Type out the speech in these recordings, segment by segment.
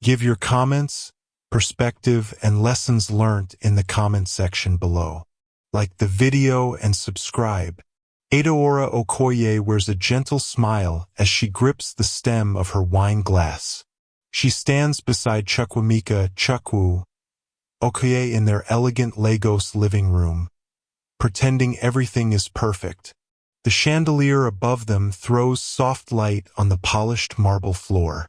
Give your comments, perspective, and lessons learned in the comment section below. Like the video and subscribe. Adaora Okoye wears a gentle smile as she grips the stem of her wine glass. She stands beside Chukwemeka Chukwu Okoye in their elegant Lagos living room, pretending everything is perfect. The chandelier above them throws soft light on the polished marble floor.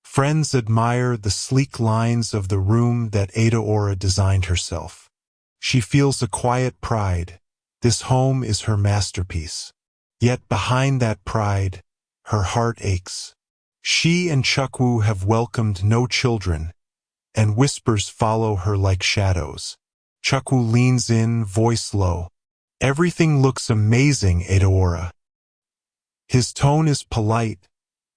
Friends admire the sleek lines of the room that Adaora designed herself. She feels a quiet pride. This home is her masterpiece. Yet behind that pride, her heart aches. She and Chukwu have welcomed no children, and whispers follow her like shadows. Chukwu leans in, voice low. Everything looks amazing, Adaora. His tone is polite,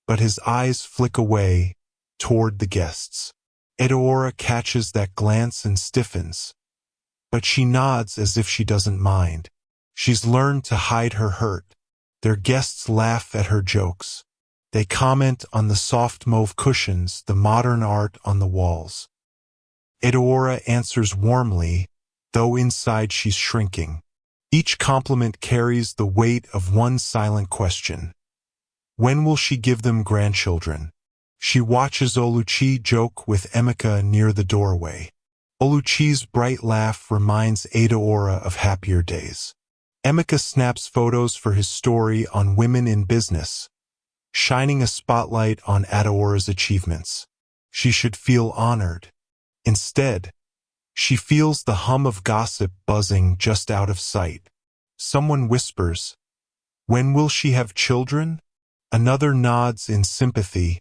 but his eyes flick away toward the guests. Adaora catches that glance and stiffens, but she nods as if she doesn't mind. She's learned to hide her hurt. Their guests laugh at her jokes. They comment on the soft mauve cushions, the modern art on the walls. Adaora answers warmly, though inside she's shrinking. Each compliment carries the weight of one silent question. When will she give them grandchildren? She watches Oluchi joke with Emeka near the doorway. Oluchi's bright laugh reminds Adaora of happier days. Emeka snaps photos for his story on women in business, shining a spotlight on Adaora's achievements. She should feel honored. Instead, she feels the hum of gossip buzzing just out of sight. Someone whispers, "When will she have children?" Another nods in sympathy,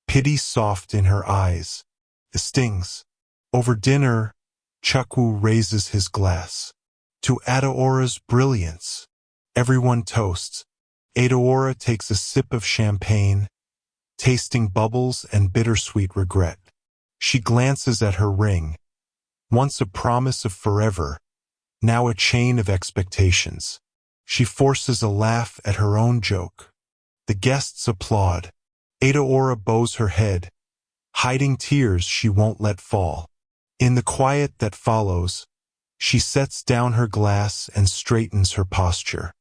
pity soft in her eyes. It stings. Over dinner, Chukwu raises his glass. To Adaora's brilliance. Everyone toasts. Adaora takes a sip of champagne, tasting bubbles and bittersweet regret. She glances at her ring. Once a promise of forever, now a chain of expectations. She forces a laugh at her own joke. The guests applaud. Adaora bows her head, hiding tears she won't let fall. In the quiet that follows, she sets down her glass and straightens her posture.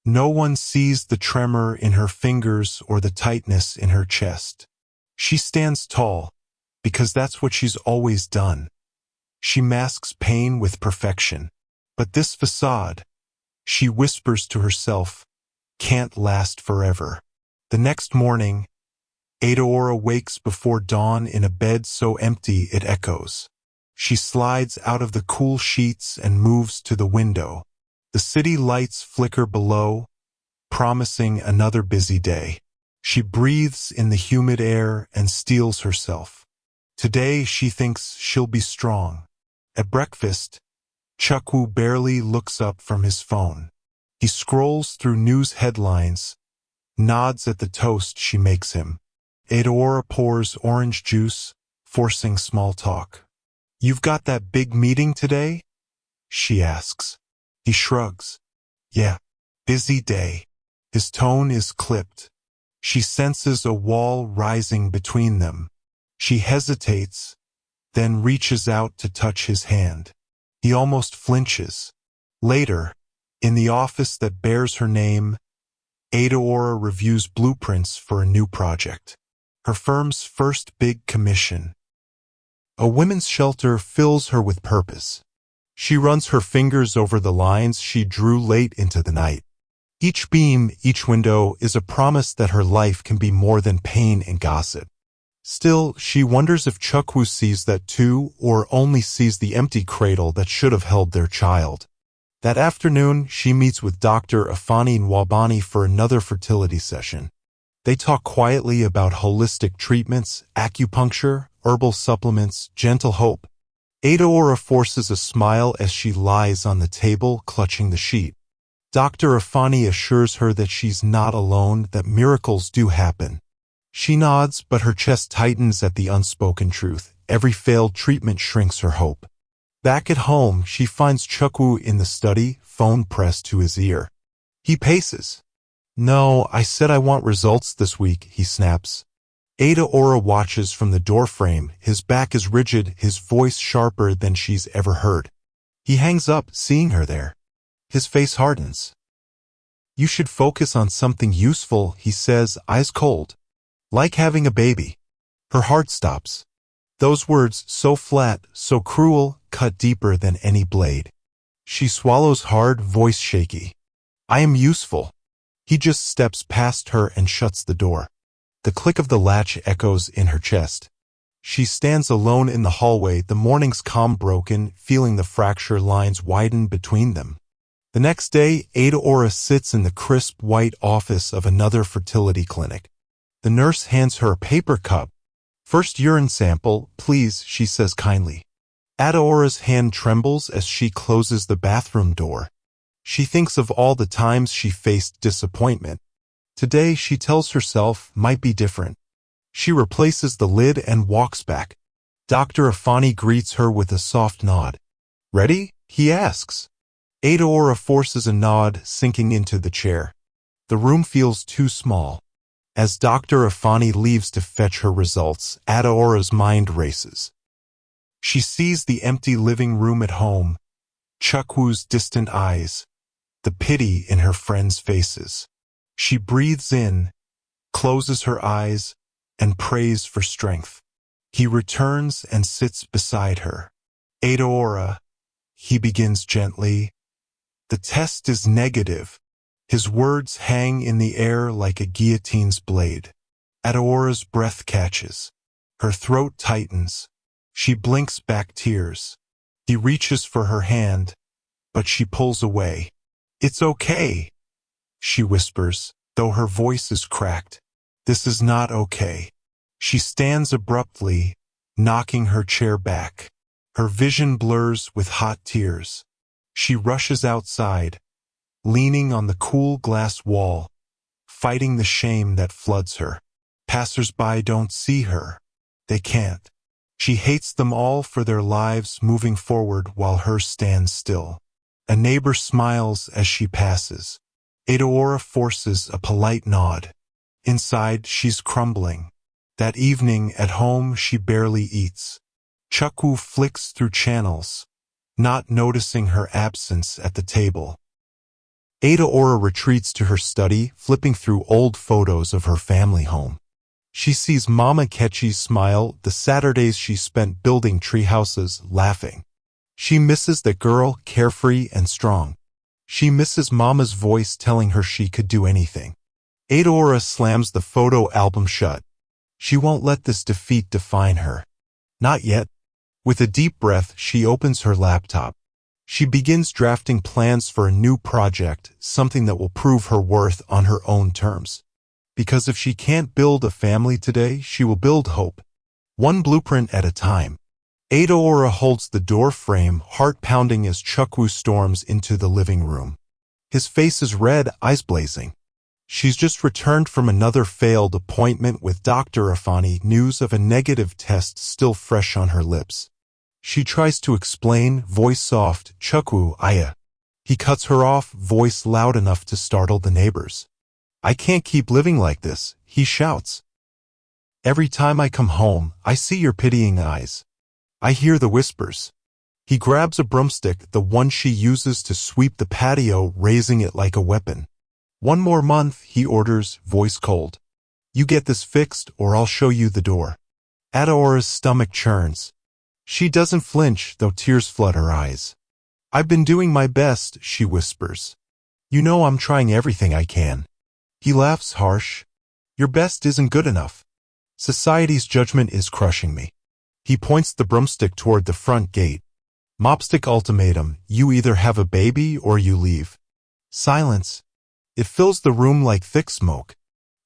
No one sees the tremor in her fingers or the tightness in her chest. She stands tall, because that's what she's always done. She masks pain with perfection. But this facade, she whispers to herself, can't last forever. The next morning, Adaora wakes before dawn in a bed so empty it echoes. She slides out of the cool sheets and moves to the window. The city lights flicker below, promising another busy day. She breathes in the humid air and steels herself. Today she thinks she'll be strong. At breakfast, Chukwu barely looks up from his phone. He scrolls through news headlines, nods at the toast she makes him. Adaora pours orange juice, forcing small talk. "You've got that big meeting today?" she asks. He shrugs. "Yeah, busy day." His tone is clipped. She senses a wall rising between them. She hesitates, then reaches out to touch his hand. He almost flinches. Later, in the office that bears her name, Adaora reviews blueprints for a new project. Her firm's first big commission. A women's shelter fills her with purpose. She runs her fingers over the lines she drew late into the night. Each beam, each window is a promise that her life can be more than pain and gossip. Still, she wonders if Chukwu sees that too, or only sees the empty cradle that should have held their child. That afternoon, she meets with Dr. Afani Nwabani for another fertility session. They talk quietly about holistic treatments, acupuncture, herbal supplements, gentle hope. Adaora forces a smile as she lies on the table, clutching the sheet. Dr. Afani assures her that she's not alone, that miracles do happen. She nods, but her chest tightens at the unspoken truth. Every failed treatment shrinks her hope. Back at home, she finds Chukwu in the study, phone pressed to his ear. He paces. "No, I said I want results this week," he snaps. Ada Ora watches from the doorframe. His back is rigid, his voice sharper than she's ever heard. He hangs up, seeing her there. His face hardens. "You should focus on something useful," he says, eyes cold. "Like having a baby." Her heart stops. Those words, so flat, so cruel, cut deeper than any blade. She swallows hard, voice shaky. "I am useful." He just steps past her and shuts the door. The click of the latch echoes in her chest. She stands alone in the hallway, the morning's calm broken, feeling the fracture lines widen between them. The next day, Ada Ora sits in the crisp white office of another fertility clinic. The nurse hands her a paper cup. "First urine sample, please," she says kindly. Ada Ora's hand trembles as she closes the bathroom door. She thinks of all the times she faced disappointment. Today, she tells herself, might be different. She replaces the lid and walks back. Dr. Afani greets her with a soft nod. "Ready?" he asks. Ada Ora forces a nod, sinking into the chair. The room feels too small. As Dr. Afani leaves to fetch her results, Ada Ora's mind races. She sees the empty living room at home, Chukwu's distant eyes, the pity in her friends' faces. She breathes in, closes her eyes, and prays for strength. He returns and sits beside her. "Ada Ora," he begins gently. "The test is negative." His words hang in the air like a guillotine's blade. Ada Ora's breath catches. Her throat tightens. She blinks back tears. He reaches for her hand, but she pulls away. "It's okay," she whispers, though her voice is cracked. "This is not okay." She stands abruptly, knocking her chair back. Her vision blurs with hot tears. She rushes outside, leaning on the cool glass wall, fighting the shame that floods her. Passers-by don't see her. They can't. She hates them all for their lives moving forward while hers stands still. A neighbor smiles as she passes. Ada Ora forces a polite nod. Inside, she's crumbling. That evening at home, she barely eats. Chukwu flicks through channels, not noticing her absence at the table. Ada Ora retreats to her study, flipping through old photos of her family home. She sees Mama Kechi's smile, the Saturdays she spent building treehouses, laughing. She misses that girl, carefree and strong. She misses Mama's voice telling her she could do anything. Ada Ora slams the photo album shut. She won't let this defeat define her. Not yet. With a deep breath, she opens her laptop. She begins drafting plans for a new project, something that will prove her worth on her own terms. Because if she can't build a family today, she will build hope. One blueprint at a time. Ada Ora holds the door frame, heart pounding as Chukwu storms into the living room. His face is red, eyes blazing. She's just returned from another failed appointment with Dr. Afani, news of a negative test still fresh on her lips. She tries to explain, voice soft, "Chukwu, Aya." He cuts her off, voice loud enough to startle the neighbors. "I can't keep living like this," he shouts. "Every time I come home, I see your pitying eyes. I hear the whispers." He grabs a broomstick, the one she uses to sweep the patio, raising it like a weapon. "One more month," he orders, voice cold. "You get this fixed, or I'll show you the door." Ada Ora's stomach churns. She doesn't flinch, though tears flood her eyes. "I've been doing my best," she whispers. "You know I'm trying everything I can." He laughs harsh. "Your best isn't good enough. Society's judgment is crushing me." He points the broomstick toward the front gate. "Mopstick ultimatum, you either have a baby or you leave." Silence. It fills the room like thick smoke.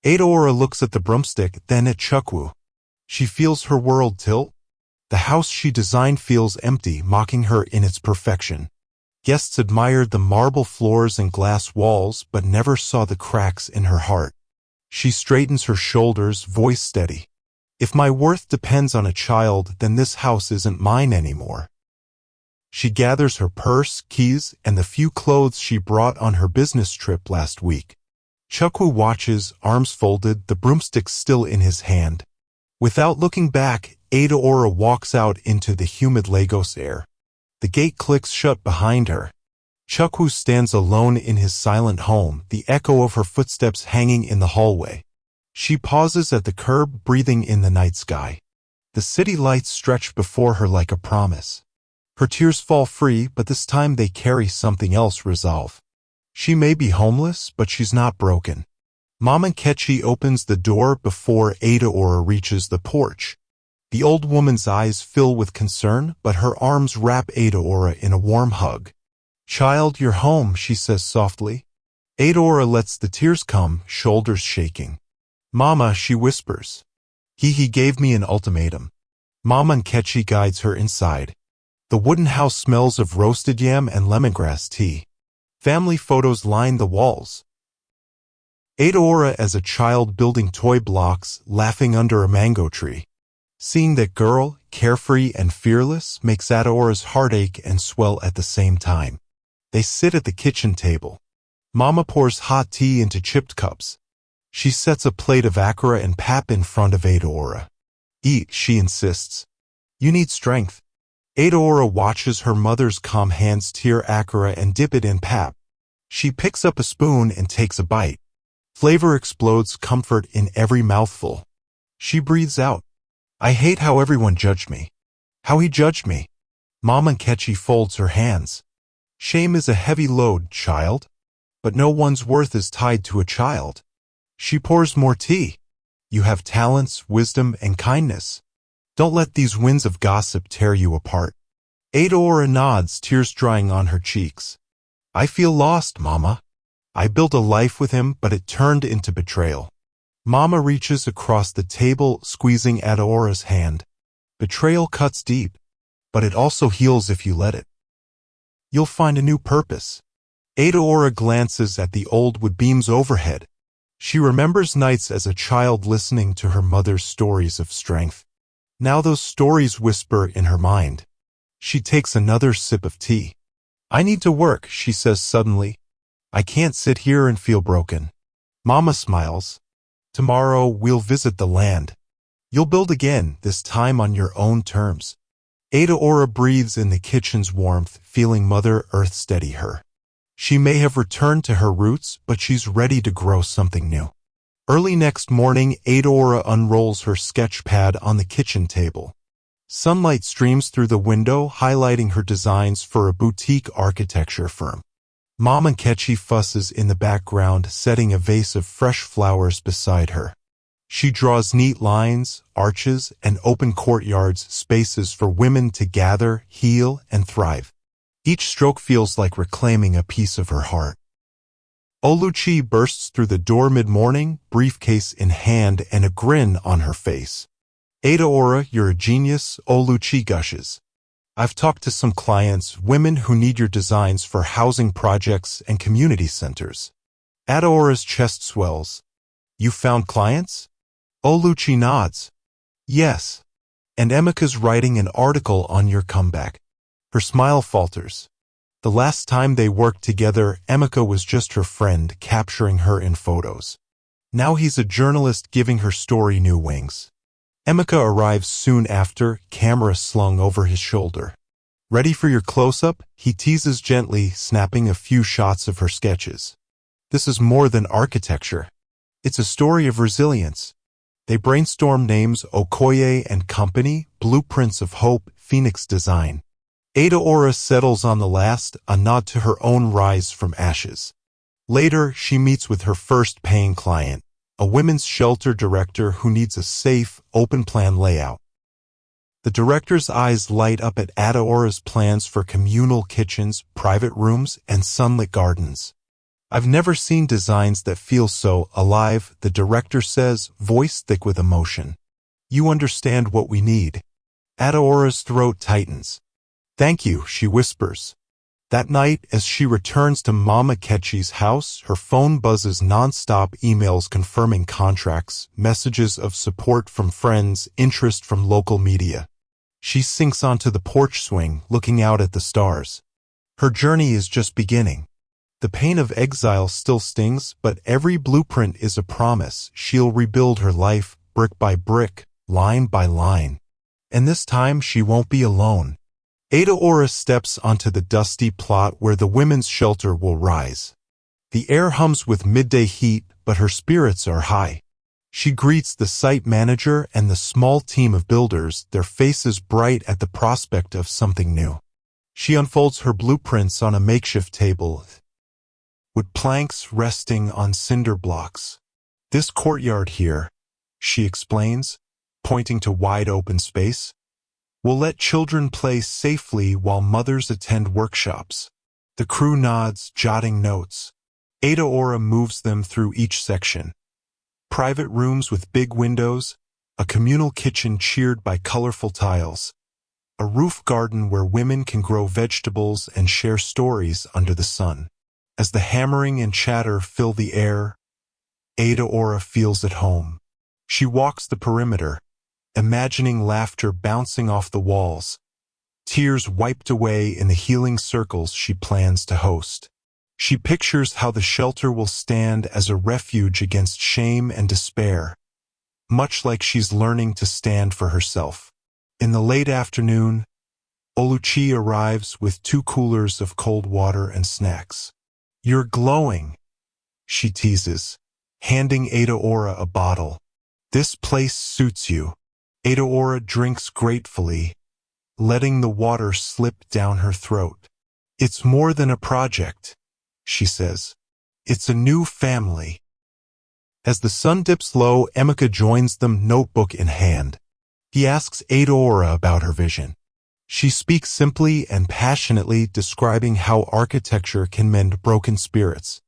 Ada Ora looks at the broomstick, then at Chukwu. She feels her world tilt. The house she designed feels empty, mocking her in its perfection. Guests admired the marble floors and glass walls, but never saw the cracks in her heart. She straightens her shoulders, voice steady. "If my worth depends on a child, then this house isn't mine anymore." She gathers her purse, keys, and the few clothes she brought on her business trip last week. Chukwu watches, arms folded, the broomstick still in his hand. Without looking back, Adaora walks out into the humid Lagos air. The gate clicks shut behind her. Chukwu stands alone in his silent home, the echo of her footsteps hanging in the hallway. She pauses at the curb, breathing in the night sky. The city lights stretch before her like a promise. Her tears fall free, but this time they carry something else: resolve. She may be homeless, but she's not broken. Mama Nkechi opens the door before Adaora reaches the porch. The old woman's eyes fill with concern, but her arms wrap Adaora in a warm hug. "Child, you're home," she says softly. Adaora lets the tears come, shoulders shaking. "Mama," she whispers. He gave me an ultimatum." Mama Nkechi guides her inside. The wooden house smells of roasted yam and lemongrass tea. Family photos line the walls. Adaora as a child building toy blocks, laughing under a mango tree. Seeing that girl, carefree and fearless, makes Adaora's heart ache and swell at the same time. They sit at the kitchen table. Mama pours hot tea into chipped cups. She sets a plate of akara and pap in front of Adaora. "Eat," she insists. "You need strength." Adaora watches her mother's calm hands tear akara and dip it in pap. She picks up a spoon and takes a bite. Flavor explodes, comfort in every mouthful. She breathes out. "I hate how everyone judged me. How he judged me." Mama Nkechi folds her hands. "Shame is a heavy load, child. But no one's worth is tied to a child." She pours more tea. "You have talents, wisdom, and kindness. Don't let these winds of gossip tear you apart." Adaora nods, tears drying on her cheeks. "I feel lost, Mama. I built a life with him, but it turned into betrayal." Mama reaches across the table, squeezing Adaora's hand. "Betrayal cuts deep, but it also heals if you let it. You'll find a new purpose." Adaora glances at the old wood beams overhead. She remembers nights as a child listening to her mother's stories of strength. Now those stories whisper in her mind. She takes another sip of tea. "I need to work," she says suddenly. "I can't sit here and feel broken." Mama smiles. "Tomorrow we'll visit the land. You'll build again, this time on your own terms." Adaora breathes in the kitchen's warmth, feeling Mother Earth steady her. She may have returned to her roots, but she's ready to grow something new. Early next morning, Adaora unrolls her sketch pad on the kitchen table. Sunlight streams through the window, highlighting her designs for a boutique architecture firm. Mama Nkechi fusses in the background, setting a vase of fresh flowers beside her. She draws neat lines, arches, and open courtyards, spaces for women to gather, heal, and thrive. Each stroke feels like reclaiming a piece of her heart. Oluchi bursts through the door mid-morning, briefcase in hand and a grin on her face. "Adaora, you're a genius," Oluchi gushes. "I've talked to some clients, women who need your designs for housing projects and community centers." Adaora's chest swells. "You found clients?" Oluchi nods. "Yes. And Emika's writing an article on your comeback." Her smile falters. The last time they worked together, Emika was just her friend, capturing her in photos. Now he's a journalist giving her story new wings. Emika arrives soon after, camera slung over his shoulder. "Ready for your close-up?" he teases gently, snapping a few shots of her sketches. "This is more than architecture. It's a story of resilience." They brainstorm names: Okoye and Company, Blueprints of Hope, Phoenix Design. Adaora settles on the last, a nod to her own rise from ashes. Later, she meets with her first paying client, a women's shelter director who needs a safe, open-plan layout. The director's eyes light up at Adaora's plans for communal kitchens, private rooms, and sunlit gardens. "I've never seen designs that feel so alive," the director says, voice thick with emotion. "You understand what we need." Adaora's throat tightens. "Thank you," she whispers. That night, as she returns to Mama Nkechi's house, her phone buzzes non-stop, emails confirming contracts, messages of support from friends, interest from local media. She sinks onto the porch swing, looking out at the stars. Her journey is just beginning. The pain of exile still stings, but every blueprint is a promise. She'll rebuild her life, brick by brick, line by line. And this time she won't be alone. Ada steps onto the dusty plot where the women's shelter will rise. The air hums with midday heat, but her spirits are high. She greets the site manager and the small team of builders, their faces bright at the prospect of something new. She unfolds her blueprints on a makeshift table, with planks resting on cinder blocks. This courtyard here, she explains, pointing to wide open space, will let children play safely while mothers attend workshops. The crew nods, jotting notes. Ada moves them through each section. Private rooms with big windows, a communal kitchen cheered by colorful tiles, a roof garden where women can grow vegetables and share stories under the sun. As the hammering and chatter fill the air, Ada feels at home. She walks the perimeter, imagining laughter bouncing off the walls, tears wiped away in the healing circles she plans to host. She pictures how the shelter will stand as a refuge against shame and despair, much like she's learning to stand for herself. In the late afternoon, Oluchi arrives with 2 coolers of cold water and snacks. "You're glowing," she teases, handing Ada a bottle. "This place suits you." Ada drinks gratefully, letting the water slip down her throat. "It's more than a project," she says. "It's a new family." As the sun dips low, Emeka joins them, notebook in hand. He asks Ada about her vision. She speaks simply and passionately, describing how architecture can mend broken spirits.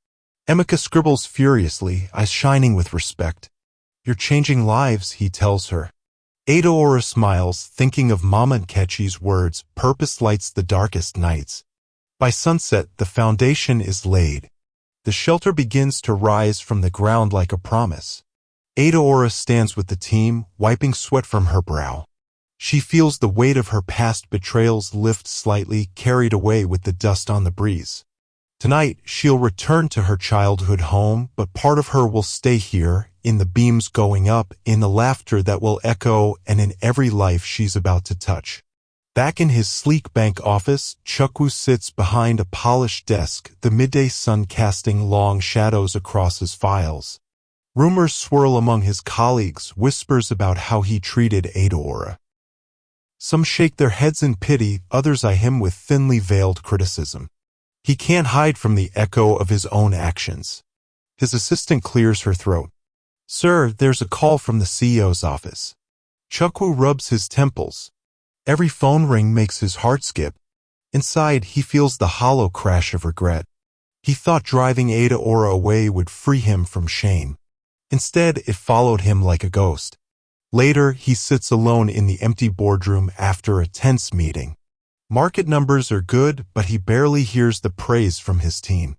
Emeka scribbles furiously, eyes shining with respect. "You're changing lives," he tells her. Ada smiles, thinking of Mama Nkechi's words, "Purpose lights the darkest nights." By sunset, the foundation is laid. The shelter begins to rise from the ground like a promise. Ada stands with the team, wiping sweat from her brow. She feels the weight of her past betrayals lift slightly, carried away with the dust on the breeze. Tonight, she'll return to her childhood home, but part of her will stay here, in the beams going up, in the laughter that will echo, and in every life she's about to touch. Back in his sleek bank office, Chukwu sits behind a polished desk, the midday sun casting long shadows across his files. Rumors swirl among his colleagues, whispers about how he treated Ada. Some shake their heads in pity, others eye him with thinly veiled criticism. He can't hide from the echo of his own actions. His assistant clears her throat. "Sir, there's a call from the CEO's office." Chukwu rubs his temples. Every phone ring makes his heart skip. Inside, he feels the hollow crash of regret. He thought driving Ada away would free him from shame. Instead, it followed him like a ghost. Later, he sits alone in the empty boardroom after a tense meeting. Market numbers are good, but he barely hears the praise from his team.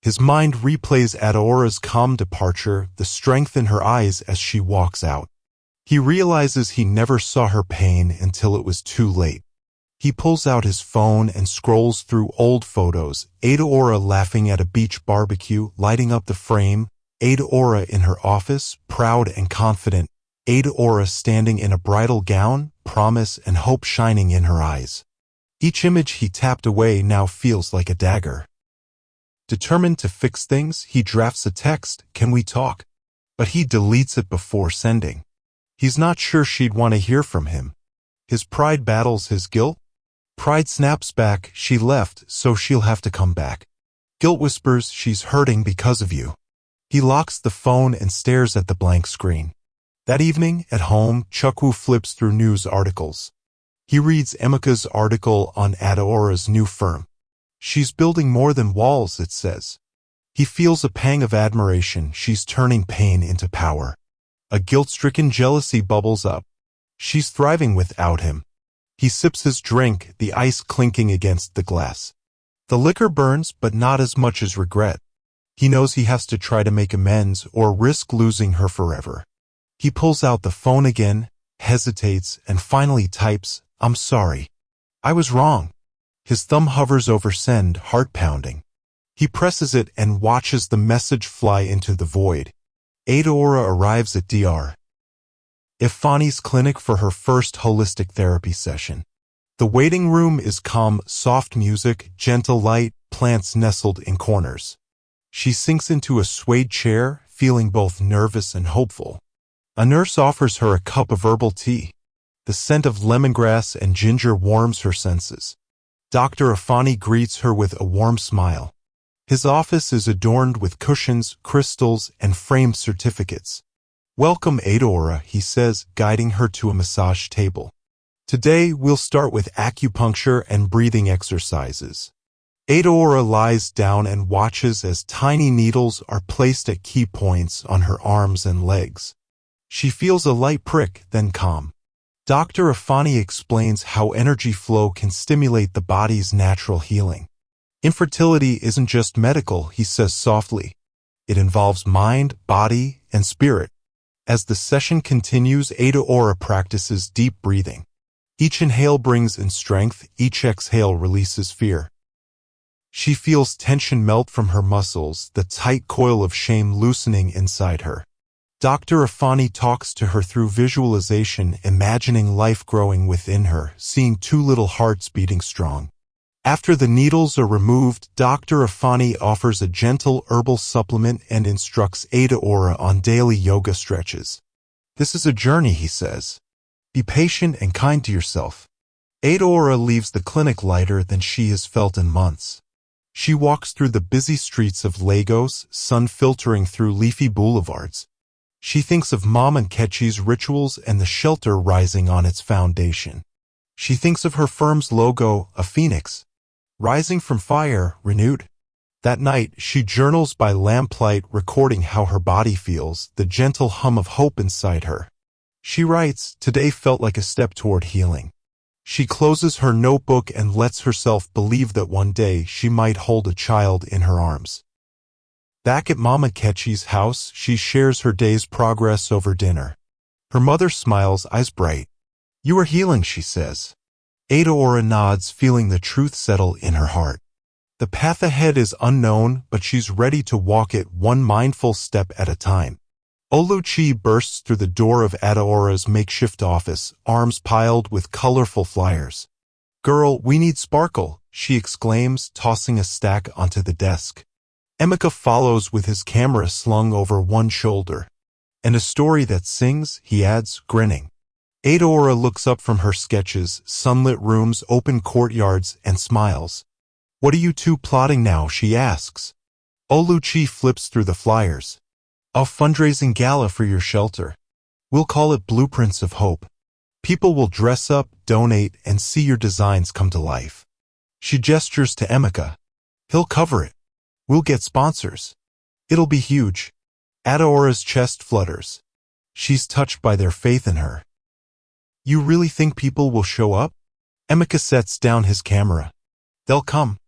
His mind replays Adaora's calm departure, the strength in her eyes as she walks out. He realizes he never saw her pain until it was too late. He pulls out his phone and scrolls through old photos, Adaora laughing at a beach barbecue, lighting up the frame, Adaora in her office, proud and confident, Ada standing in a bridal gown, promise and hope shining in her eyes. Each image he tapped away now feels like a dagger. Determined to fix things, he drafts a text, "Can we talk?" But he deletes it before sending. He's not sure she'd want to hear from him. His pride battles his guilt. Pride snaps back, "She left, so she'll have to come back." Guilt whispers, "She's hurting because of you." He locks the phone and stares at the blank screen. That evening, at home, Chukwu flips through news articles. He reads Emeka's article on Adaora's new firm. "She's building more than walls," it says. He feels a pang of admiration. She's turning pain into power. A guilt-stricken jealousy bubbles up. She's thriving without him. He sips his drink, the ice clinking against the glass. The liquor burns, but not as much as regret. He knows he has to try to make amends or risk losing her forever. He pulls out the phone again, hesitates, and finally types, "I'm sorry. I was wrong." His thumb hovers over send, heart pounding. He presses it and watches the message fly into the void. Adaora arrives at Dr. Ifani's clinic for her first holistic therapy session. The waiting room is calm, soft music, gentle light, plants nestled in corners. She sinks into a suede chair, feeling both nervous and hopeful. A nurse offers her a cup of herbal tea. The scent of lemongrass and ginger warms her senses. Dr. Ifani greets her with a warm smile. His office is adorned with cushions, crystals, and framed certificates. "Welcome, Adora," he says, guiding her to a massage table. "Today, we'll start with acupuncture and breathing exercises." Adora lies down and watches as tiny needles are placed at key points on her arms and legs. She feels a light prick, then calm. Dr. Ifani explains how energy flow can stimulate the body's natural healing. Infertility isn't just medical, he says softly. It involves mind, body, and spirit. As the session continues, Adora practices deep breathing. Each inhale brings in strength, each exhale releases fear. She feels tension melt from her muscles, the tight coil of shame loosening inside her. Dr. Ifani talks to her through visualization, imagining life growing within her, seeing two little hearts beating strong. After the needles are removed, Dr. Ifani offers a gentle herbal supplement and instructs Adora on daily yoga stretches. "This is a journey," he says. "Be patient and kind to yourself." Adora leaves the clinic lighter than she has felt in months. She walks through the busy streets of Lagos, sun filtering through leafy boulevards. She thinks of Mama Nkechi's rituals and the shelter rising on its foundation. She thinks of her firm's logo, a phoenix, rising from fire, renewed. That night, she journals by lamplight, recording how her body feels, the gentle hum of hope inside her. She writes, "Today felt like a step toward healing." She closes her notebook and lets herself believe that one day she might hold a child in her arms. Back at Mama Nkechi's house, she shares her day's progress over dinner. Her mother smiles, eyes bright. "You are healing," she says. Adora nods, feeling the truth settle in her heart. The path ahead is unknown, but she's ready to walk it one mindful step at a time. Oluchi bursts through the door of Adora's makeshift office, arms piled with colorful flyers. "Girl, we need sparkle," she exclaims, tossing a stack onto the desk. Emeka follows with his camera slung over one shoulder. "And a story that sings," he adds, grinning. Adora looks up from her sketches, sunlit rooms, open courtyards, and smiles. "What are you two plotting now?" she asks. Oluchi flips through the flyers. "A fundraising gala for your shelter. We'll call it Blueprints of Hope. People will dress up, donate, and see your designs come to life." She gestures to Emeka. "He'll cover it. We'll get sponsors. It'll be huge." Adora's chest flutters. She's touched by their faith in her. "You really think people will show up?" Emeka sets down his camera. "They'll come.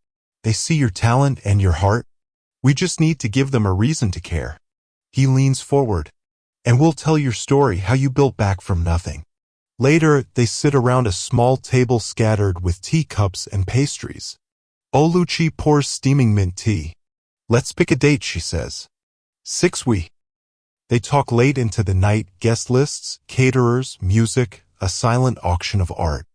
They see your talent and your heart. We just need to give them a reason to care." He leans forward. "And we'll tell your story, how you built back from nothing." Later, they sit around a small table scattered with teacups and pastries. Oluchi pours steaming mint tea. "Let's pick a date," she says. 6 we. They talk late into the night, guest lists, caterers, music, a silent auction of art.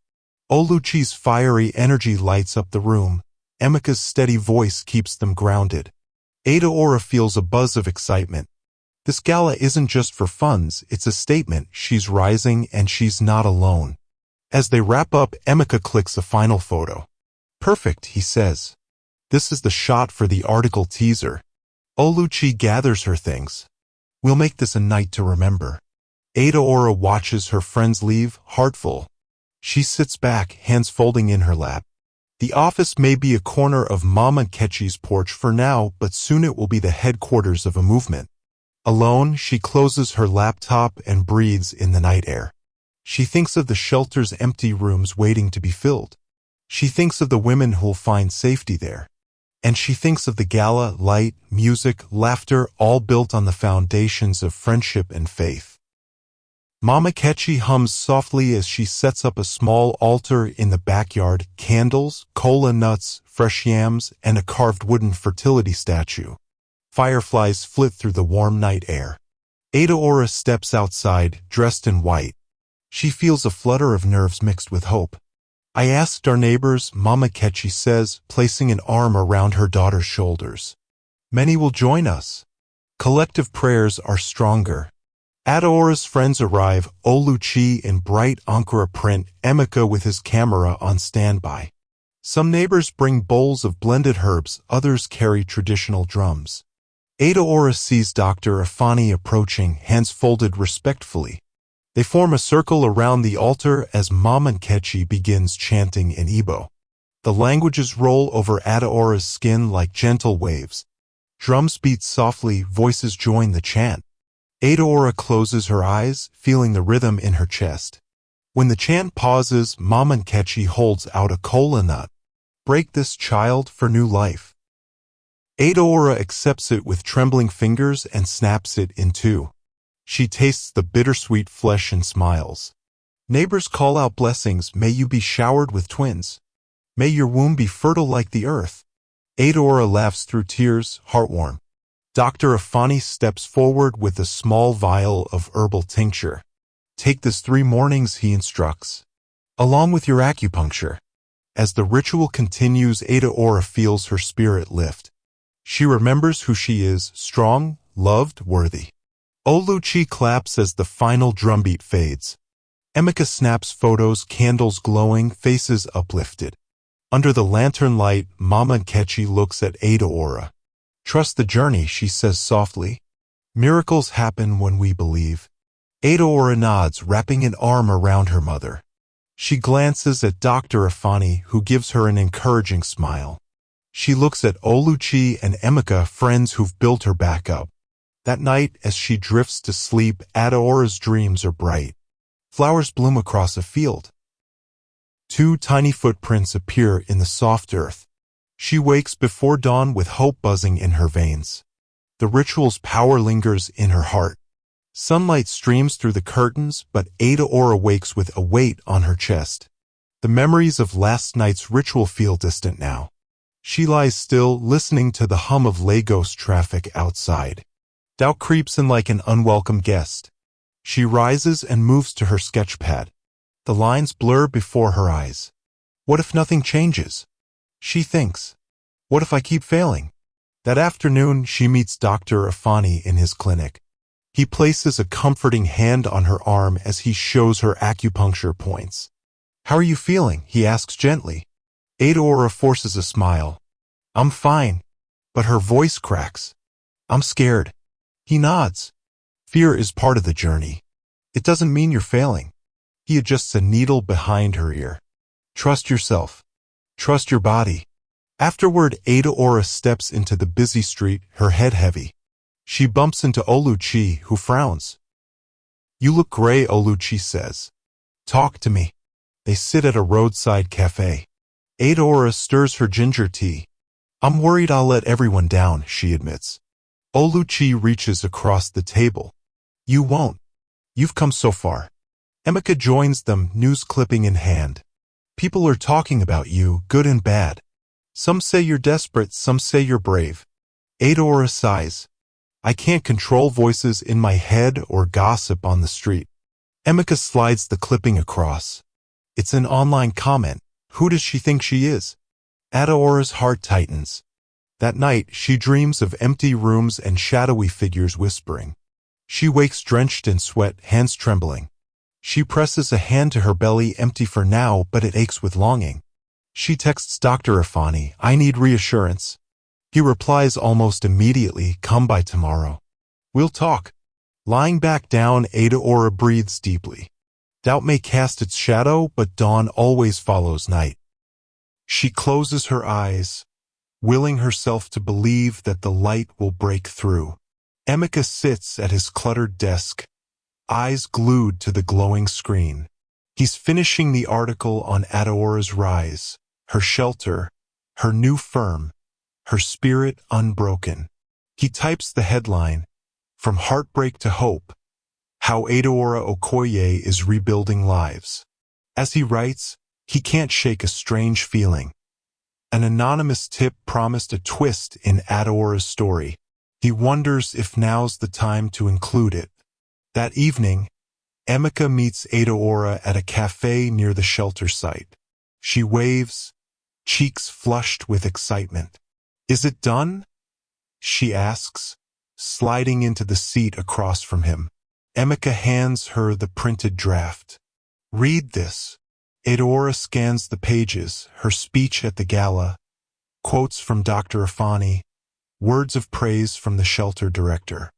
Oluchi's fiery energy lights up the room. Emeka's steady voice keeps them grounded. Adora feels a buzz of excitement. This gala isn't just for funds, it's a statement. She's rising and she's not alone. As they wrap up, Emeka clicks a final photo. "Perfect," he says. "This is the shot for the article teaser." Oluchi gathers her things. "We'll make this a night to remember." Adora watches her friends leave, heartful. She sits back, hands folding in her lap. The office may be a corner of Mama Nkechi's porch for now, but soon it will be the headquarters of a movement. Alone, she closes her laptop and breathes in the night air. She thinks of the shelter's empty rooms waiting to be filled. She thinks of the women who'll find safety there. And she thinks of the gala, light, music, laughter, all built on the foundations of friendship and faith. Mama Nkechi hums softly as she sets up a small altar in the backyard, candles, cola nuts, fresh yams, and a carved wooden fertility statue. Fireflies flit through the warm night air. Adaora steps outside, dressed in white. She feels a flutter of nerves mixed with hope. I asked our neighbors, Mama Ketchi says, placing an arm around her daughter's shoulders. Many will join us. Collective prayers are stronger. Adaora's friends arrive, Oluchi in bright Ankara print, Emeka with his camera on standby. Some neighbors bring bowls of blended herbs, others carry traditional drums. Adaora sees Dr. Afani approaching, hands folded respectfully. They form a circle around the altar as Mama Ketchi begins chanting in Igbo. The languages roll over Adaora's skin like gentle waves. Drums beat softly, voices join the chant. Adaora closes her eyes, feeling the rhythm in her chest. When the chant pauses, Mama Ketchi holds out a kola nut. Break this, child, for new life. Adaora accepts it with trembling fingers and snaps it in two. She tastes the bittersweet flesh and smiles. Neighbors call out blessings. May you be showered with twins. May your womb be fertile like the earth. Adaora laughs through tears, heartwarm. Dr. Afani steps forward with a small vial of herbal tincture. Take this 3 mornings, he instructs, along with your acupuncture. As the ritual continues, Adaora feels her spirit lift. She remembers who she is, strong, loved, worthy. Oluchi claps as the final drumbeat fades. Emeka snaps photos, candles glowing, faces uplifted. Under the lantern light, Mama Ketchi looks at Adaora. Trust the journey, she says softly. Miracles happen when we believe. Adaora nods, wrapping an arm around her mother. She glances at Dr. Afani, who gives her an encouraging smile. She looks at Oluchi and Emeka, friends who've built her back up. That night, as she drifts to sleep, Adaora's dreams are bright. Flowers bloom across a field. 2 tiny footprints appear in the soft earth. She wakes before dawn with hope buzzing in her veins. The ritual's power lingers in her heart. Sunlight streams through the curtains, but Adaora wakes with a weight on her chest. The memories of last night's ritual feel distant now. She lies still, listening to the hum of Lagos traffic outside. Doubt creeps in like an unwelcome guest. She rises and moves to her sketchpad. The lines blur before her eyes. What if nothing changes? She thinks. What if I keep failing? That afternoon, she meets Dr. Afani in his clinic. He places a comforting hand on her arm as he shows her acupuncture points. How are you feeling? He asks gently. Adaora forces a smile. I'm fine. But her voice cracks. I'm scared. He nods. Fear is part of the journey. It doesn't mean you're failing. He adjusts a needle behind her ear. Trust yourself. Trust your body. Afterward, Adaora steps into the busy street, her head heavy. She bumps into Oluchi, who frowns. You look gray, Oluchi says. Talk to me. They sit at a roadside cafe. Adaora stirs her ginger tea. I'm worried I'll let everyone down, she admits. Oluchi reaches across the table. You won't. You've come so far. Emeka joins them, news clipping in hand. People are talking about you, good and bad. Some say you're desperate, some say you're brave. Adaora sighs. I can't control voices in my head or gossip on the street. Emeka slides the clipping across. It's an online comment. Who does she think she is? Adaora's heart tightens. That night, she dreams of empty rooms and shadowy figures whispering. She wakes drenched in sweat, hands trembling. She presses a hand to her belly, empty for now, but it aches with longing. She texts Dr. Afani, I need reassurance. He replies almost immediately, come by tomorrow. We'll talk. Lying back down, Adaora breathes deeply. Doubt may cast its shadow, but dawn always follows night. She closes her eyes, willing herself to believe that the light will break through. Emeka sits at his cluttered desk, eyes glued to the glowing screen. He's finishing the article on Adaora's rise, her shelter, her new firm, her spirit unbroken. He types the headline, From Heartbreak to Hope, How Adaora Okoye is Rebuilding Lives. As he writes, he can't shake a strange feeling. An anonymous tip promised a twist in Adaora's story. He wonders if now's the time to include it. That evening, Emeka meets Adaora at a cafe near the shelter site. She waves, cheeks flushed with excitement. "Is it done?" she asks, sliding into the seat across from him. Emeka hands her the printed draft. "Read this." Adaora scans the pages, her speech at the gala, quotes from Dr. Afani, words of praise from the shelter director.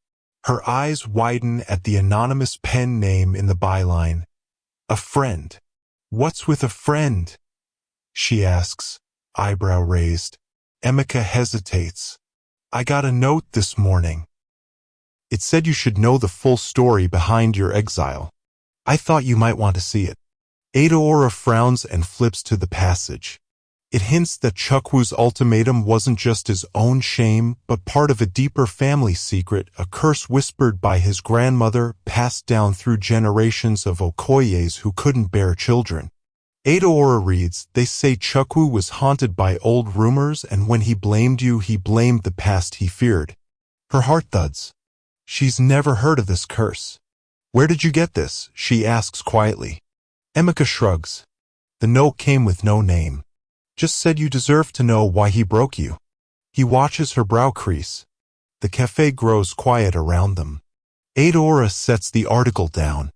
Her eyes widen at the anonymous pen name in the byline. "A friend." "What's with a friend?" she asks, eyebrow raised. Emeka hesitates. "I got a note this morning. It said you should know the full story behind your exile. I thought you might want to see it." Adaora frowns and flips to the passage. It hints that Chukwu's ultimatum wasn't just his own shame, but part of a deeper family secret, a curse whispered by his grandmother, passed down through generations of Okoyes who couldn't bear children. Adaora reads, "They say Chukwu was haunted by old rumors, and when he blamed you, he blamed the past he feared." Her heart thuds. She's never heard of this curse. "Where did you get this?" she asks quietly. Emeka shrugs. "The note came with no name. Just said you deserve to know why he broke you." He watches her brow crease. The cafe grows quiet around them. Adaora sets the article down.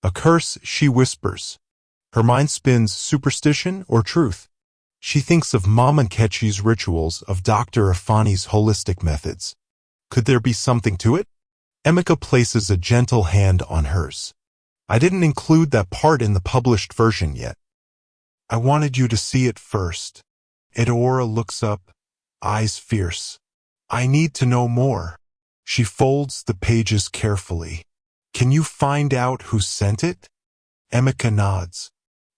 "A curse," she whispers. Her mind spins superstition or truth. She thinks of Mama Nkechi's rituals, of Dr. Afani's holistic methods. Could there be something to it? Emeka places a gentle hand on hers. "I didn't include that part in the published version yet. I wanted you to see it first." Adaora looks up, eyes fierce. "I need to know more." She folds the pages carefully. "Can you find out who sent it?" Emeka nods.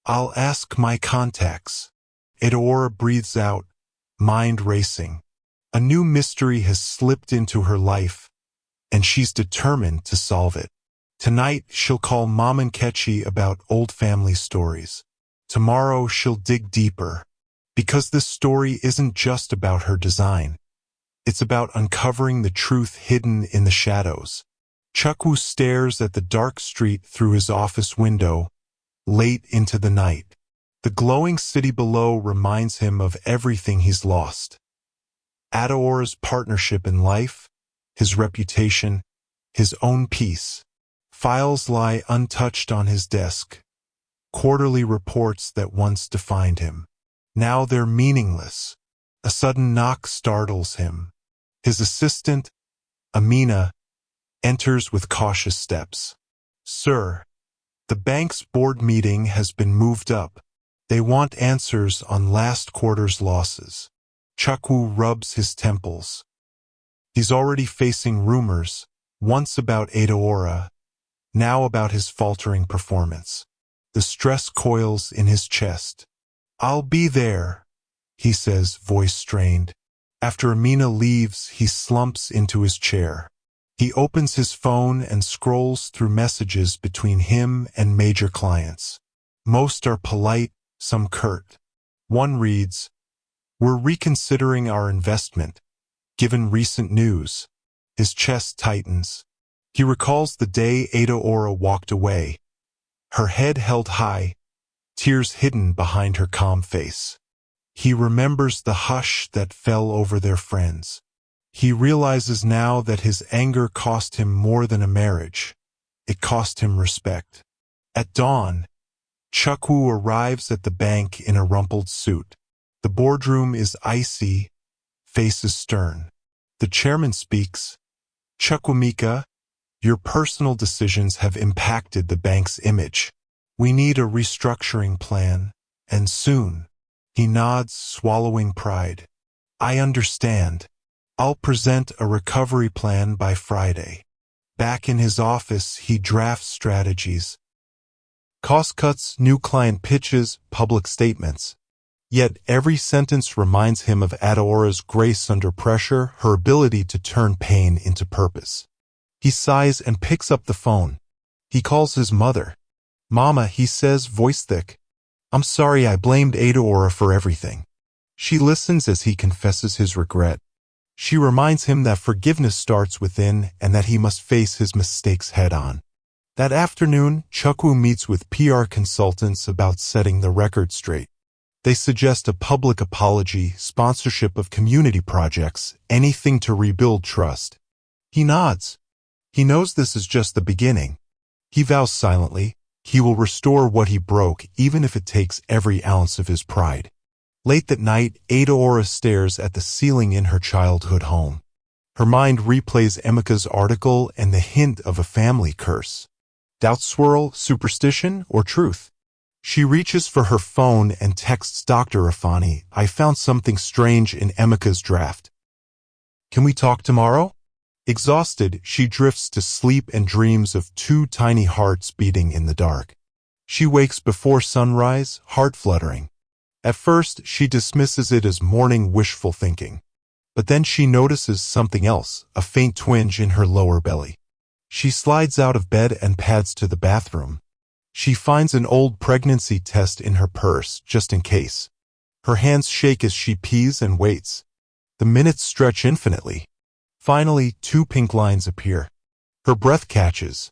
"I'll ask my contacts." Adaora breathes out, mind racing. A new mystery has slipped into her life, and she's determined to solve it. Tonight, she'll call Mama Nkechi about old family stories. Tomorrow, she'll dig deeper, because this story isn't just about her design. It's about uncovering the truth hidden in the shadows. Chukwu stares at the dark street through his office window, late into the night. The glowing city below reminds him of everything he's lost. Adaora's partnership in life, his reputation, his own peace. Files lie untouched on his desk. Quarterly reports that once defined him. Now they're meaningless. A sudden knock startles him. His assistant, Amina, enters with cautious steps. "Sir, the bank's board meeting has been moved up. They want answers on last quarter's losses." Chukwu rubs his temples. He's already facing rumors, once about Adaora, now about his faltering performance. The stress coils in his chest. "I'll be there," he says, voice strained. After Amina leaves, he slumps into his chair. He opens his phone and scrolls through messages between him and major clients. Most are polite, some curt. One reads, "We're reconsidering our investment, given recent news." His chest tightens. He recalls the day Adaora walked away, her head held high, tears hidden behind her calm face. He remembers the hush that fell over their friends. He realizes now that his anger cost him more than a marriage. It cost him respect. At dawn, Chukwu arrives at the bank in a rumpled suit. The boardroom is icy, faces stern. The chairman speaks. "Chukwumika, your personal decisions have impacted the bank's image. We need a restructuring plan, and soon." He nods, swallowing pride. "I understand. I'll present a recovery plan by Friday." Back in his office, he drafts strategies. Cost cuts, new client pitches, public statements. Yet every sentence reminds him of Adaora's grace under pressure, her ability to turn pain into purpose. He sighs and picks up the phone. He calls his mother. "Mama," he says, voice thick. "I'm sorry I blamed Adaora for everything." She listens as he confesses his regret. She reminds him that forgiveness starts within and that he must face his mistakes head on. That afternoon, Chukwu meets with PR consultants about setting the record straight. They suggest a public apology, sponsorship of community projects, anything to rebuild trust. He nods. He knows this is just the beginning. He vows silently, he will restore what he broke even if it takes every ounce of his pride. Late that night, Adaora stares at the ceiling in her childhood home. Her mind replays Emeka's article and the hint of a family curse. Doubt swirl, superstition, or truth? She reaches for her phone and texts Dr. Afani, I found something strange in Emeka's draft. Can we talk tomorrow? Exhausted, she drifts to sleep and dreams of two tiny hearts beating in the dark. She wakes before sunrise, heart fluttering. At first, she dismisses it as morning wishful thinking. But then she notices something else, a faint twinge in her lower belly. She slides out of bed and pads to the bathroom. She finds an old pregnancy test in her purse, just in case. Her hands shake as she pees and waits. The minutes stretch infinitely. Finally, two pink lines appear. Her breath catches.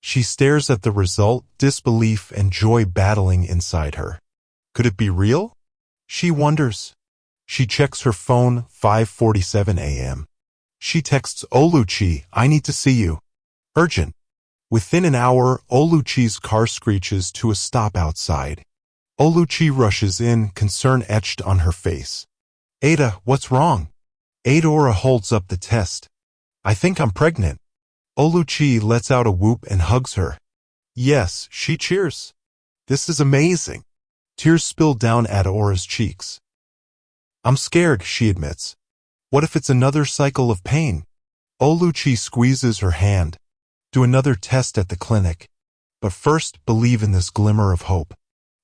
She stares at the result, disbelief and joy battling inside her. Could it be real? She wonders. She checks her phone, 5:47 a.m. She texts Oluchi, I need to see you. Urgent. Within an hour, Oluchi's car screeches to a stop outside. Oluchi rushes in, concern etched on her face. Ada, what's wrong? Adaora holds up the test. I think I'm pregnant. Oluchi lets out a whoop and hugs her. Yes, she cheers. This is amazing. Tears spill down Adaora's cheeks. I'm scared, she admits. What if it's another cycle of pain? Oluchi squeezes her hand. Do another test at the clinic. But first, believe in this glimmer of hope.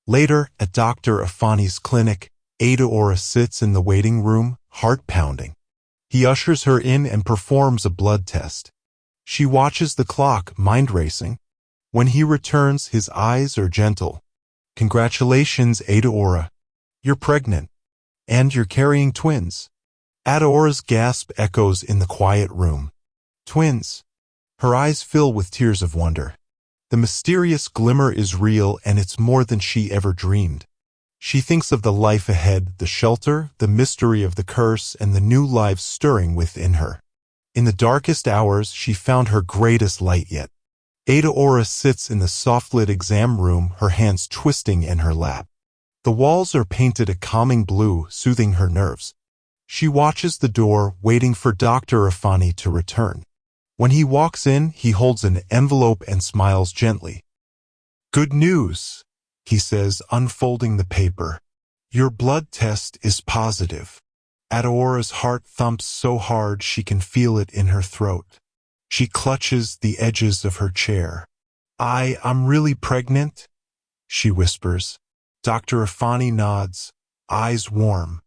Later, at Dr. Afani's clinic, Adaora sits in the waiting room, heart pounding. He ushers her in and performs a blood test. She watches the clock, mind racing. When he returns, his eyes are gentle. Congratulations, Adaora. You're pregnant. And you're carrying twins. Adaora's gasp echoes in the quiet room. Twins. Her eyes fill with tears of wonder. The mysterious glimmer is real and it's more than she ever dreamed. She thinks of the life ahead, the shelter, the mystery of the curse, and the new lives stirring within her. In the darkest hours, she found her greatest light yet. Adaora sits in the soft-lit exam room, her hands twisting in her lap. The walls are painted a calming blue, soothing her nerves. She watches the door, waiting for Dr. Afani to return. When he walks in, he holds an envelope and smiles gently. Good news, he says, unfolding the paper. Your blood test is positive. Adaora's heart thumps so hard she can feel it in her throat. She clutches the edges of her chair. I'm really pregnant? She whispers. Dr. Afani nods, eyes warm.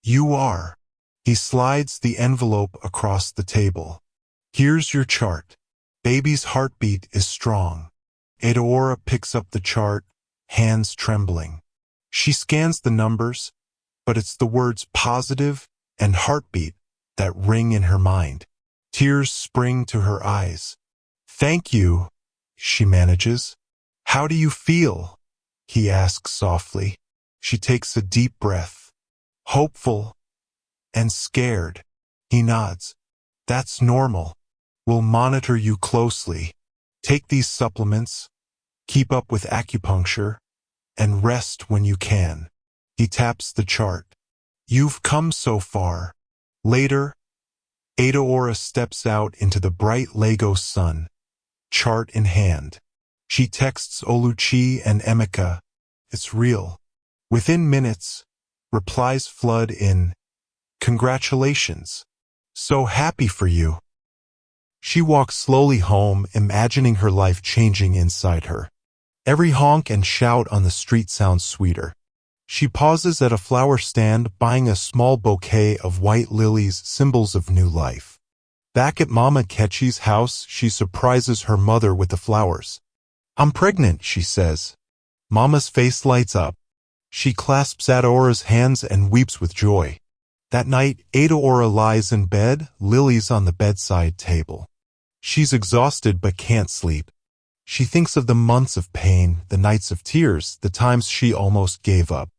You are. He slides the envelope across the table. Here's your chart. Baby's heartbeat is strong. Adaora picks up the chart, hands trembling. She scans the numbers, but it's the words positive and heartbeat that ring in her mind. Tears spring to her eyes. Thank you, she manages. How do you feel? He asks softly. She takes a deep breath. Hopeful and scared. He nods. That's normal. We'll monitor you closely. Take these supplements, keep up with acupuncture, and rest when you can. He taps the chart. You've come so far. Later, Adaora steps out into the bright Lagos sun, chart in hand. She texts Oluchi and Emeka. It's real. Within minutes, replies flood in. Congratulations. So happy for you. She walks slowly home, imagining her life changing inside her. Every honk and shout on the street sounds sweeter. She pauses at a flower stand, buying a small bouquet of white lilies, symbols of new life. Back at Mama Kechi's house, she surprises her mother with the flowers. I'm pregnant, she says. Mama's face lights up. She clasps Adaora's hands and weeps with joy. That night, Adaora lies in bed, lilies on the bedside table. She's exhausted but can't sleep. She thinks of the months of pain, the nights of tears, the times she almost gave up.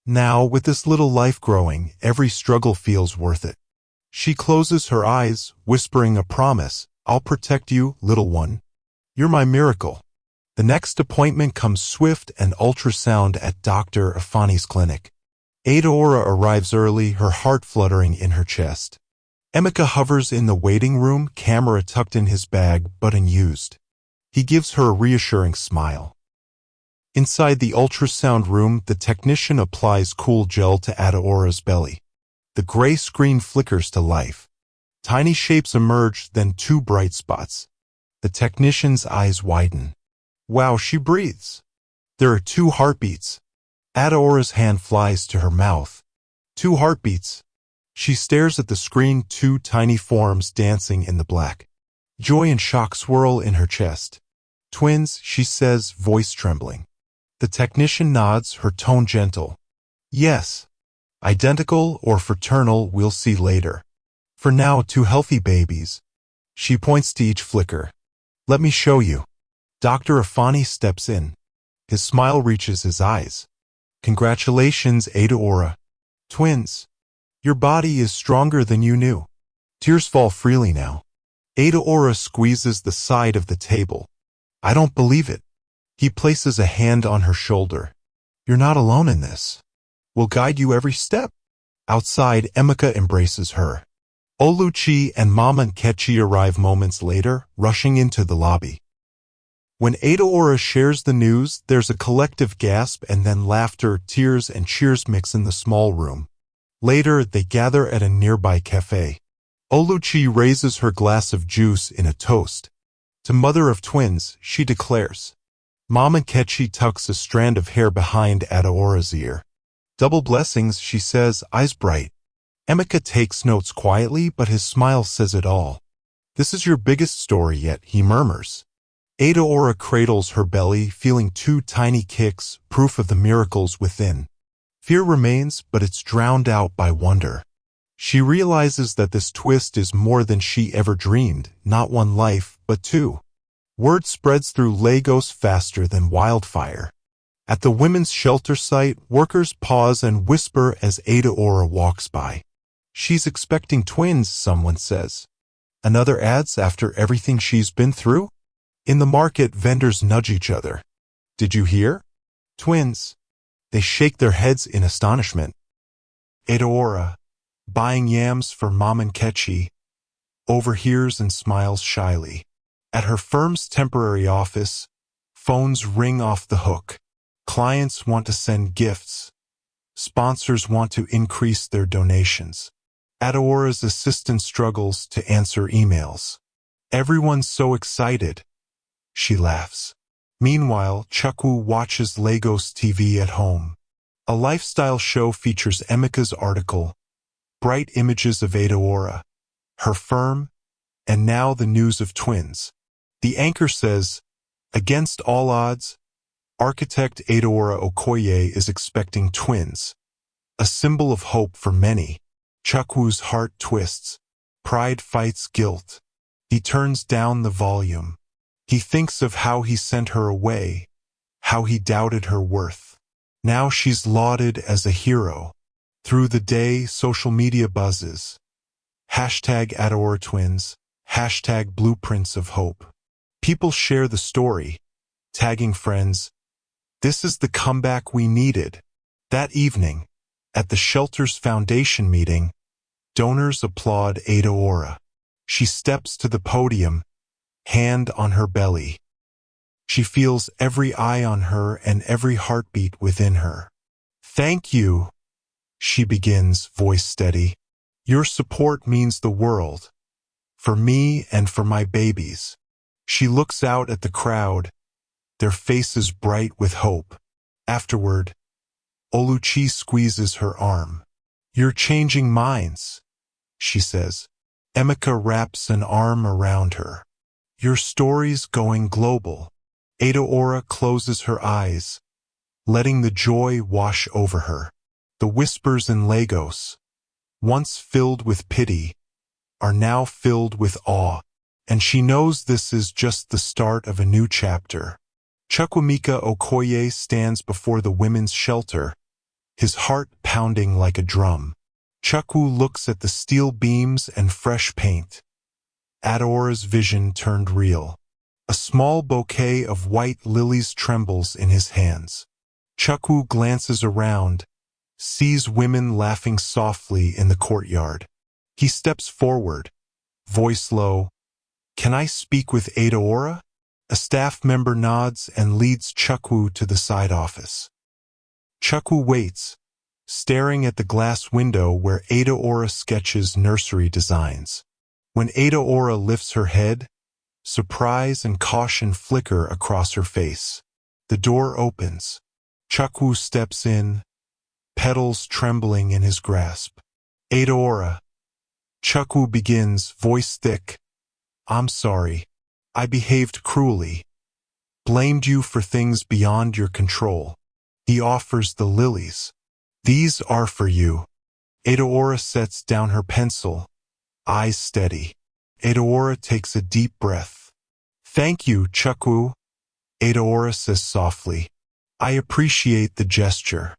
Now, with this little life growing, every struggle feels worth it. She closes her eyes, whispering a promise. I'll protect you, little one. You're my miracle. The next appointment comes swift, an ultrasound at Dr. Afani's clinic. Adaora arrives early, her heart fluttering in her chest. Emeka hovers in the waiting room, camera tucked in his bag but unused. He gives her a reassuring smile. Inside the ultrasound room, the technician applies cool gel to Adaora's belly. The gray screen flickers to life. Tiny shapes emerge, then two bright spots. The technician's eyes widen. Wow, she breathes. There are 2 heartbeats. Adaora's hand flies to her mouth. 2 heartbeats. She stares at the screen, 2 tiny forms dancing in the black. Joy and shock swirl in her chest. Twins, she says, voice trembling. The technician nods, her tone gentle. Yes. Identical or fraternal, we'll see later. For now, 2 healthy babies. She points to each flicker. Let me show you. Dr. Afani steps in. His smile reaches his eyes. Congratulations, Adaora. Twins. Your body is stronger than you knew. Tears fall freely now. Adaora squeezes the side of the table. I don't believe it. He places a hand on her shoulder. You're not alone in this. We'll guide you every step. Outside, Emeka embraces her. Oluchi and Mama Nkechi arrive moments later, rushing into the lobby. When Adaora shares the news, there's a collective gasp and then laughter, tears, and cheers mix in the small room. Later, they gather at a nearby cafe. Oluchi raises her glass of juice in a toast. To mother of twins, she declares. Mama Nkechi tucks a strand of hair behind Adaora's ear. Double blessings, she says, eyes bright. Emeka takes notes quietly, but his smile says it all. This is your biggest story yet, he murmurs. Adaora cradles her belly, feeling 2 tiny kicks, proof of the miracles within. Fear remains, but it's drowned out by wonder. She realizes that this twist is more than she ever dreamed, not 1 life, but 2. Word spreads through Lagos faster than wildfire. At the women's shelter site, workers pause and whisper as Adaora walks by. She's expecting twins, someone says. Another adds, after everything she's been through? In the market, vendors nudge each other. Did you hear? Twins. They shake their heads in astonishment. Adaora, buying yams for Mama Nkechi, overhears and smiles shyly. At her firm's temporary office, phones ring off the hook. Clients want to send gifts. Sponsors want to increase their donations. Adaora's assistant struggles to answer emails. Everyone's so excited. She laughs. Meanwhile, Chukwu watches Lagos TV at home. A lifestyle show features Emeka's article, bright images of Adaora, her firm, and now the news of twins. The anchor says, against all odds, architect Adaora Okoye is expecting twins, a symbol of hope for many. Chukwu's heart twists. Pride fights guilt. He turns down the volume. He thinks of how he sent her away, how he doubted her worth. Now she's lauded as a hero. Through the day, social media buzzes. Hashtag Adaora Twins, hashtag Blueprints of Hope. People share the story, tagging friends. This is the comeback we needed. That evening, at the shelter's foundation meeting, donors applaud Adaora. She steps to the podium, hand on her belly. She feels every eye on her and every heartbeat within her. Thank you, she begins, voice steady. Your support means the world. For me and for my babies. She looks out at the crowd, their faces bright with hope. Afterward, Oluchi squeezes her arm. You're changing minds, she says. Emeka wraps an arm around her. Your story's going global. Adaora closes her eyes, letting the joy wash over her. The whispers in Lagos, once filled with pity, are now filled with awe. and she knows this is just the start of a new chapter. Chukwuemeka Okoye stands before the women's shelter, his heart pounding like a drum. Chukwu looks at the steel beams and fresh paint. Adaora's vision turned real. A small bouquet of white lilies trembles in his hands. Chukwu glances around, sees women laughing softly in the courtyard. He steps forward, voice low, "Can I speak with Adaora?" A staff member nods and leads Chukwu to the side office. Chukwu waits, staring at the glass window where Adaora sketches nursery designs. When Adaora lifts her head, surprise and caution flicker across her face. The door opens. Chukwu steps in, petals trembling in his grasp. "Adaora." Chukwu begins, voice thick, "I'm sorry. I behaved cruelly. Blamed you for things beyond your control." He offers the lilies. "These are for you." Adaora sets down her pencil, eyes steady. Adaora takes a deep breath. "Thank you, Chukwu," Adaora says softly. "I appreciate the gesture.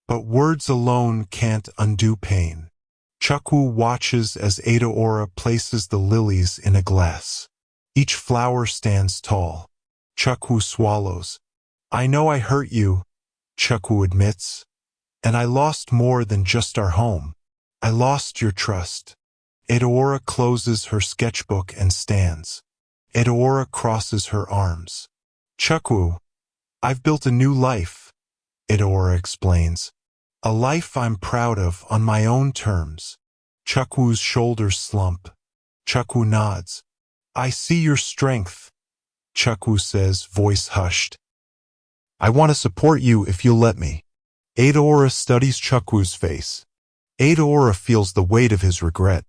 But words alone can't undo pain." Chukwu watches as Adaora places the lilies in a glass. Each flower stands tall. Chukwu swallows. "I know I hurt you," Chukwu admits. "And I lost more than just our home. I lost your trust." Adaora closes her sketchbook and stands. Adaora crosses her arms. "Chukwu, I've built a new life," Adaora explains. "A life I'm proud of on my own terms." Chukwu's shoulders slump. Chukwu nods. "I see your strength," Chukwu says, voice hushed. "I want to support you if you'll let me." Adaora studies Chukwu's face. Adaora feels the weight of his regret.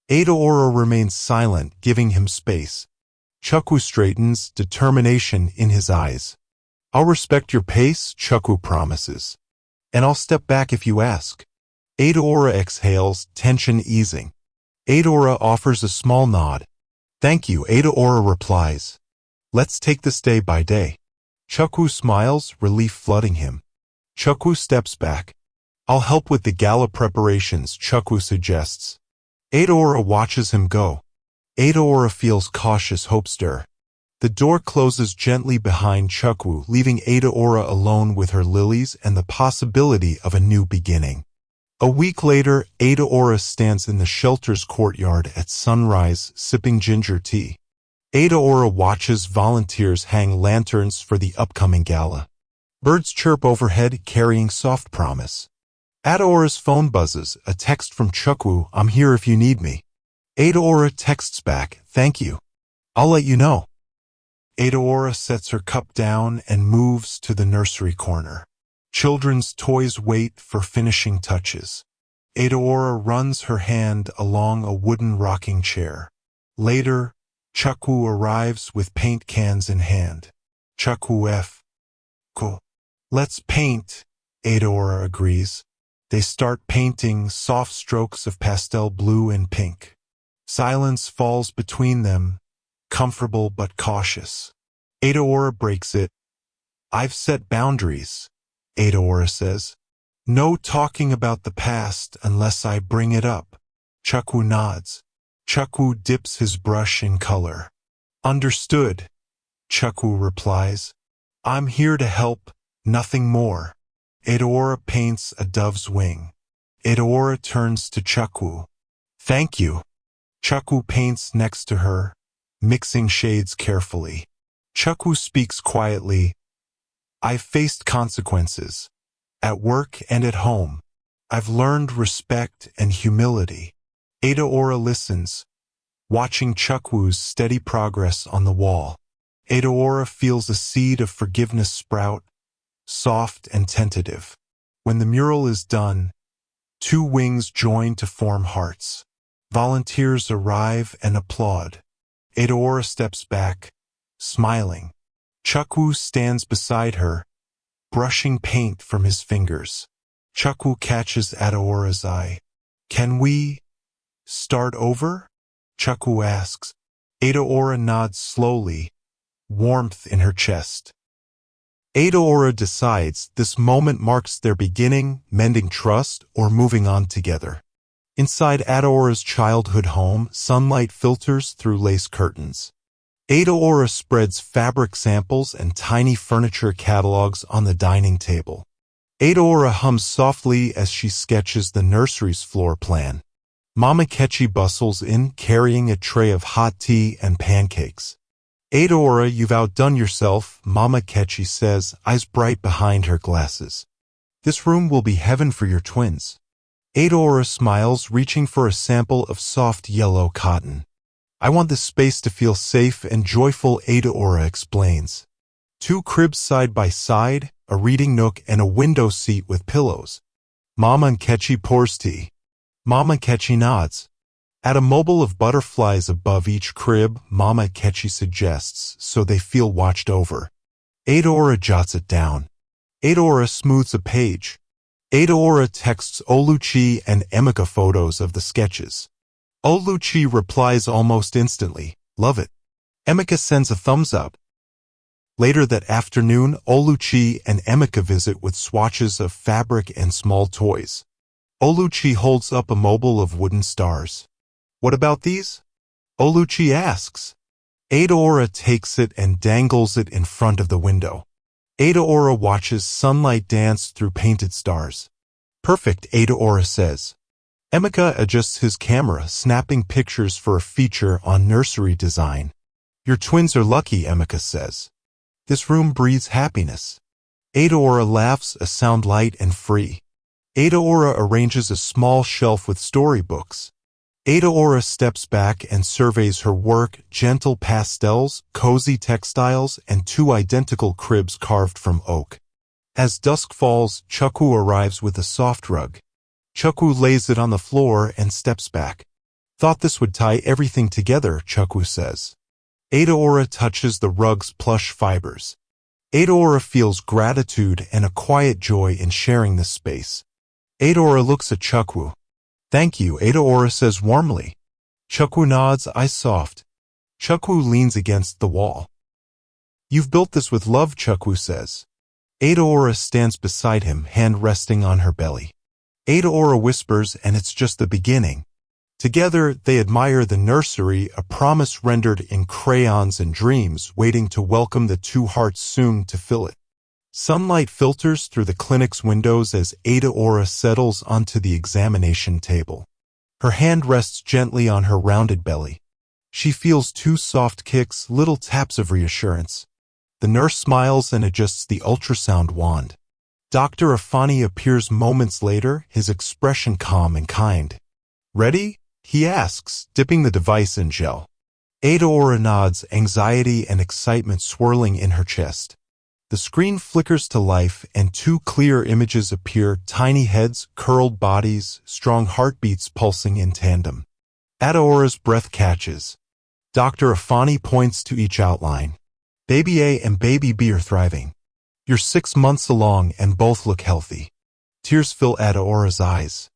Adaora remains silent, giving him space. Chukwu straightens, determination in his eyes. "I'll respect your pace," Chukwu promises. "And I'll step back if you ask." Adaora exhales, tension easing. Adaora offers a small nod. "Thank you," Adaora replies. "Let's take this day by day." Chukwu smiles, relief flooding him. Chukwu steps back. "I'll help with the gala preparations," Chukwu suggests. Adaora watches him go. Adaora feels cautious hope stir. The door closes gently behind Chukwu, leaving Adaora alone with her lilies and the possibility of a new beginning. A week later, Adaora stands in the shelter's courtyard at sunrise, sipping ginger tea. Adaora watches volunteers hang lanterns for the upcoming gala. Birds chirp overhead, carrying soft promise. Adaora's phone buzzes, a text from Chukwu, "I'm here if you need me." Adaora texts back, "Thank you. I'll let you know." Adaora sets her cup down and moves to the nursery corner. Children's toys wait for finishing touches. Adaora runs her hand along a wooden rocking chair. Later, Chukwu arrives with paint cans in hand. Chukwu F. "Cool. Let's paint," Adaora agrees. They start painting, soft strokes of pastel blue and pink. Silence falls between them, comfortable but cautious. Adaora breaks it. "I've set boundaries," Adaora says. "No talking about the past unless I bring it up." Chukwu nods. Chukwu dips his brush in color. "Understood," Chukwu replies. "I'm here to help, nothing more." Adaora paints a dove's wing. Adaora turns to Chukwu. "Thank you." Chukwu paints next to her, mixing shades carefully. Chukwu speaks quietly. "I've faced consequences, at work and at home. I've learned respect and humility." Adaora listens, watching Chukwu's steady progress on the wall. Adaora feels a seed of forgiveness sprout, soft and tentative. When the mural is done, two wings join to form hearts. Volunteers arrive and applaud. Adaora steps back, smiling. Chukwu stands beside her, brushing paint from his fingers. Chukwu catches Adaora's eye. "Can we start over?" Chukwu asks. Adaora nods slowly, warmth in her chest. Adaora decides this moment marks their beginning, mending trust, or moving on together. Inside Adaora's childhood home, sunlight filters through lace curtains. Adaora spreads fabric samples and tiny furniture catalogs on the dining table. Adaora hums softly as she sketches the nursery's floor plan. Mama Kechi bustles in, carrying a tray of hot tea and pancakes. Adaora, you've outdone yourself, Mama Kechi says, eyes bright behind her glasses. This room will be heaven for your twins. Adaora smiles, reaching for a sample of soft yellow cotton. I want this space to feel safe and joyful, Adaora explains. 2 cribs side by side, a reading nook and a window seat with pillows. Mama Kechi pours tea. Mama Kechi nods. Add a mobile of butterflies above each crib, Mama Kechi suggests, so they feel watched over. Adaora jots it down. Adaora smooths a page. Adaora texts Oluchi and Emeka photos of the sketches. Oluchi replies almost instantly, love it. Emeka sends a thumbs up. Later that afternoon, Oluchi and Emeka visit with swatches of fabric and small toys. Oluchi holds up a mobile of wooden stars. What about these? Oluchi asks. Adaora takes it and dangles it in front of the window. Adaora watches sunlight dance through painted stars. Perfect, Adaora says. Emeka adjusts his camera, snapping pictures for a feature on nursery design. Your twins are lucky, Emeka says. This room breathes happiness. Adaora laughs, a sound light and free. Adaora arranges a small shelf with storybooks. Adaora steps back and surveys her work, gentle pastels, cozy textiles, and 2 identical cribs carved from oak. As dusk falls, Chukwu arrives with a soft rug. Chukwu lays it on the floor and steps back. Thought this would tie everything together, Chukwu says. Adaora touches the rug's plush fibers. Adaora feels gratitude and a quiet joy in sharing this space. Adaora looks at Chukwu. Thank you, Adaora says warmly. Chukwu nods, eyes soft. Chukwu leans against the wall. You've built this with love, Chukwu says. Adaora stands beside him, hand resting on her belly. Adaora whispers, and it's just the beginning. Together, they admire the nursery, a promise rendered in crayons and dreams, waiting to welcome the 2 hearts soon to fill it. Sunlight filters through the clinic's windows as Adaora settles onto the examination table. Her hand rests gently on her rounded belly. She feels 2 soft kicks, little taps of reassurance. The nurse smiles and adjusts the ultrasound wand. Dr. Afani appears moments later, his expression calm and kind. Ready? He asks, dipping the device in gel. Adaora nods, anxiety and excitement swirling in her chest. The screen flickers to life and 2 clear images appear, tiny heads, curled bodies, strong heartbeats pulsing in tandem. Adaora's breath catches. Dr. Afani points to each outline. Baby A and Baby B are thriving. You're 6 months along and both look healthy. Tears fill Adaora's eyes.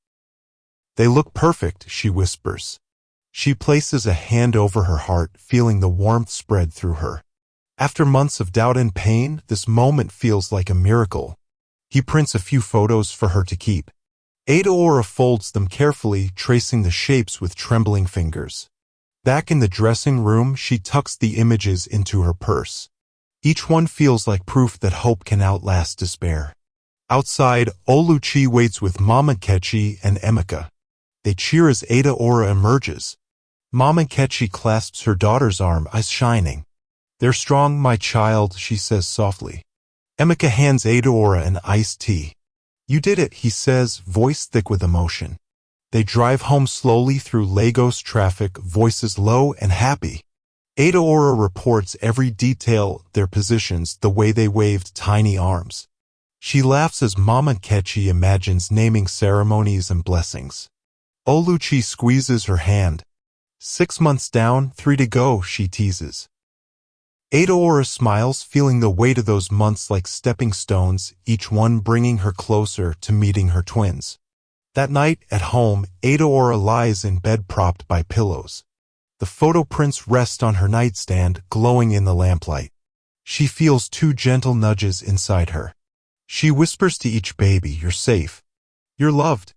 They look perfect, she whispers. She places a hand over her heart, feeling the warmth spread through her. After months of doubt and pain, this moment feels like a miracle. He prints a few photos for her to keep. Adaora folds them carefully, tracing the shapes with trembling fingers. Back in the dressing room, she tucks the images into her purse. Each one feels like proof that hope can outlast despair. Outside, Oluchi waits with Mama Kechi and Emeka. They cheer as Adaora emerges. Mama Kechi clasps her daughter's arm, eyes shining. They're strong, my child, she says softly. Emeka hands Adaora an iced tea. You did it, he says, voice thick with emotion. They drive home slowly through Lagos traffic, voices low and happy. Adaora reports every detail, their positions, the way they waved tiny arms. She laughs as Mama Kechi imagines naming ceremonies and blessings. Oluchi squeezes her hand. 6 months down, 3 to go, she teases. Adaora smiles, feeling the weight of those months like stepping stones, each one bringing her closer to meeting her twins. That night, at home, Adaora lies in bed propped by pillows. The photo prints rest on her nightstand, glowing in the lamplight. She feels two gentle nudges inside her. She whispers to each baby, "You're safe. You're loved."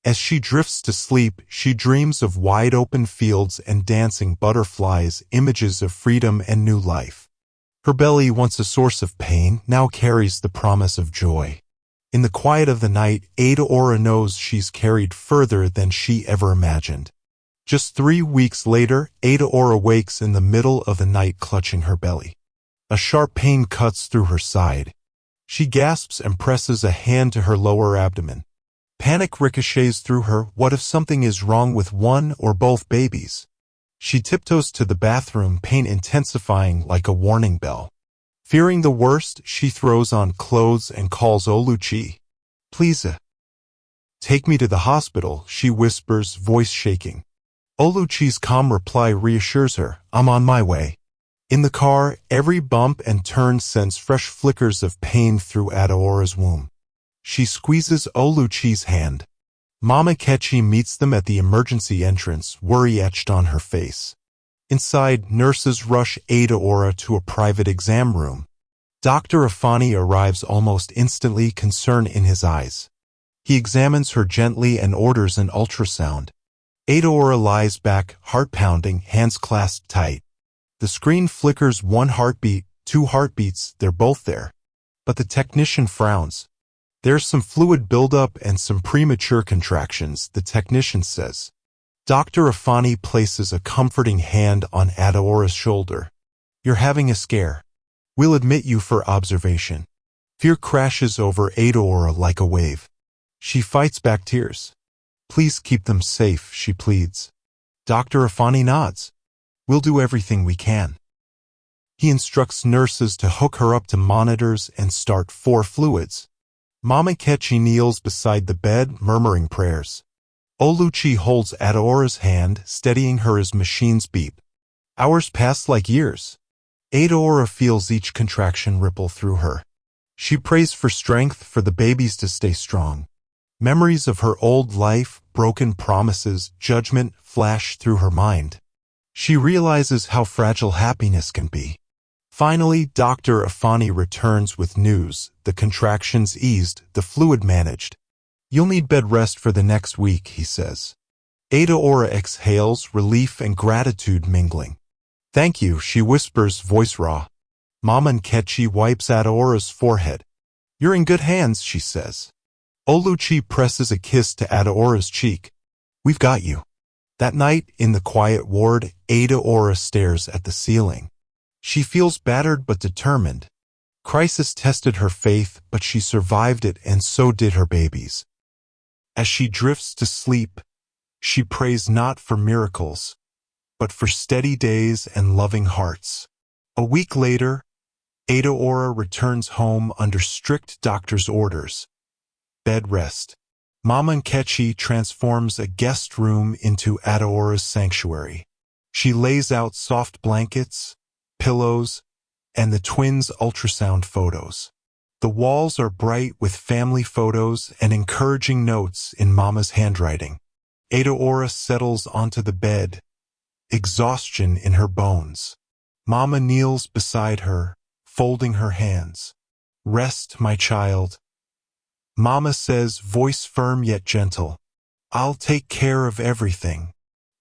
As she drifts to sleep, she dreams of wide-open fields and dancing butterflies, images of freedom and new life. Her belly, once a source of pain, now carries the promise of joy. In the quiet of the night, Ada knows she's carried further than she ever imagined. Just 3 weeks later, Ada wakes in the middle of the night clutching her belly. A sharp pain cuts through her side. She gasps and presses a hand to her lower abdomen. Panic ricochets through her. What if something is wrong with one or both babies? She tiptoes to the bathroom, pain intensifying like a warning bell. Fearing the worst, she throws on clothes and calls Oluchi. "Please, take me to the hospital," she whispers, voice shaking. Oluchi's calm reply reassures her, "I'm on my way." In the car, every bump and turn sends fresh flickers of pain through Adaora's womb. She squeezes Oluchi's hand. Mama Kechi meets them at the emergency entrance, worry etched on her face. Inside, nurses rush Adaora to a private exam room. Dr. Afani arrives almost instantly, concern in his eyes. He examines her gently and orders an ultrasound. Adaora lies back, heart pounding, hands clasped tight. The screen flickers, 1 heartbeat, 2 heartbeats, they're both there. But the technician frowns. "There's some fluid buildup and some premature contractions," the technician says. Dr. Afani places a comforting hand on Adaora's shoulder. "You're having a scare. We'll admit you for observation." Fear crashes over Adaora like a wave. She fights back tears. "Please keep them safe," she pleads. Dr. Afani nods. "We'll do everything we can." He instructs nurses to hook her up to monitors and start 4 fluids. Mama Kechi kneels beside the bed, murmuring prayers. Oluchi holds Adaora's hand, steadying her as machines beep. Hours pass like years. Adaora feels each contraction ripple through her. She prays for strength, for the babies to stay strong. Memories of her old life, broken promises, judgment flash through her mind. She realizes how fragile happiness can be. Finally, Dr. Afani returns with news. The contractions eased, the fluid managed. "You'll need bed rest for the next week," he says. Adaora exhales, relief and gratitude mingling. "Thank you," she whispers, voice raw. Mama Nkechi wipes Adaora's forehead. "You're in good hands," she says. Oluchi presses a kiss to Adaora's cheek. "We've got you." That night, in the quiet ward, Adaora stares at the ceiling. She feels battered but determined. Crisis tested her faith, but she survived it, and so did her babies. As she drifts to sleep, she prays not for miracles, but for steady days and loving hearts. A week later, Adaora returns home under strict doctor's orders. Bed rest. Mama Nkechi transforms a guest room into Adaora's sanctuary. She lays out soft blankets, pillows, and the twins' ultrasound photos. The walls are bright with family photos and encouraging notes in Mama's handwriting. Adaora settles onto the bed, exhaustion in her bones. Mama kneels beside her, folding her hands. "Rest, my child." Mama says, voice firm yet gentle, "I'll take care of everything."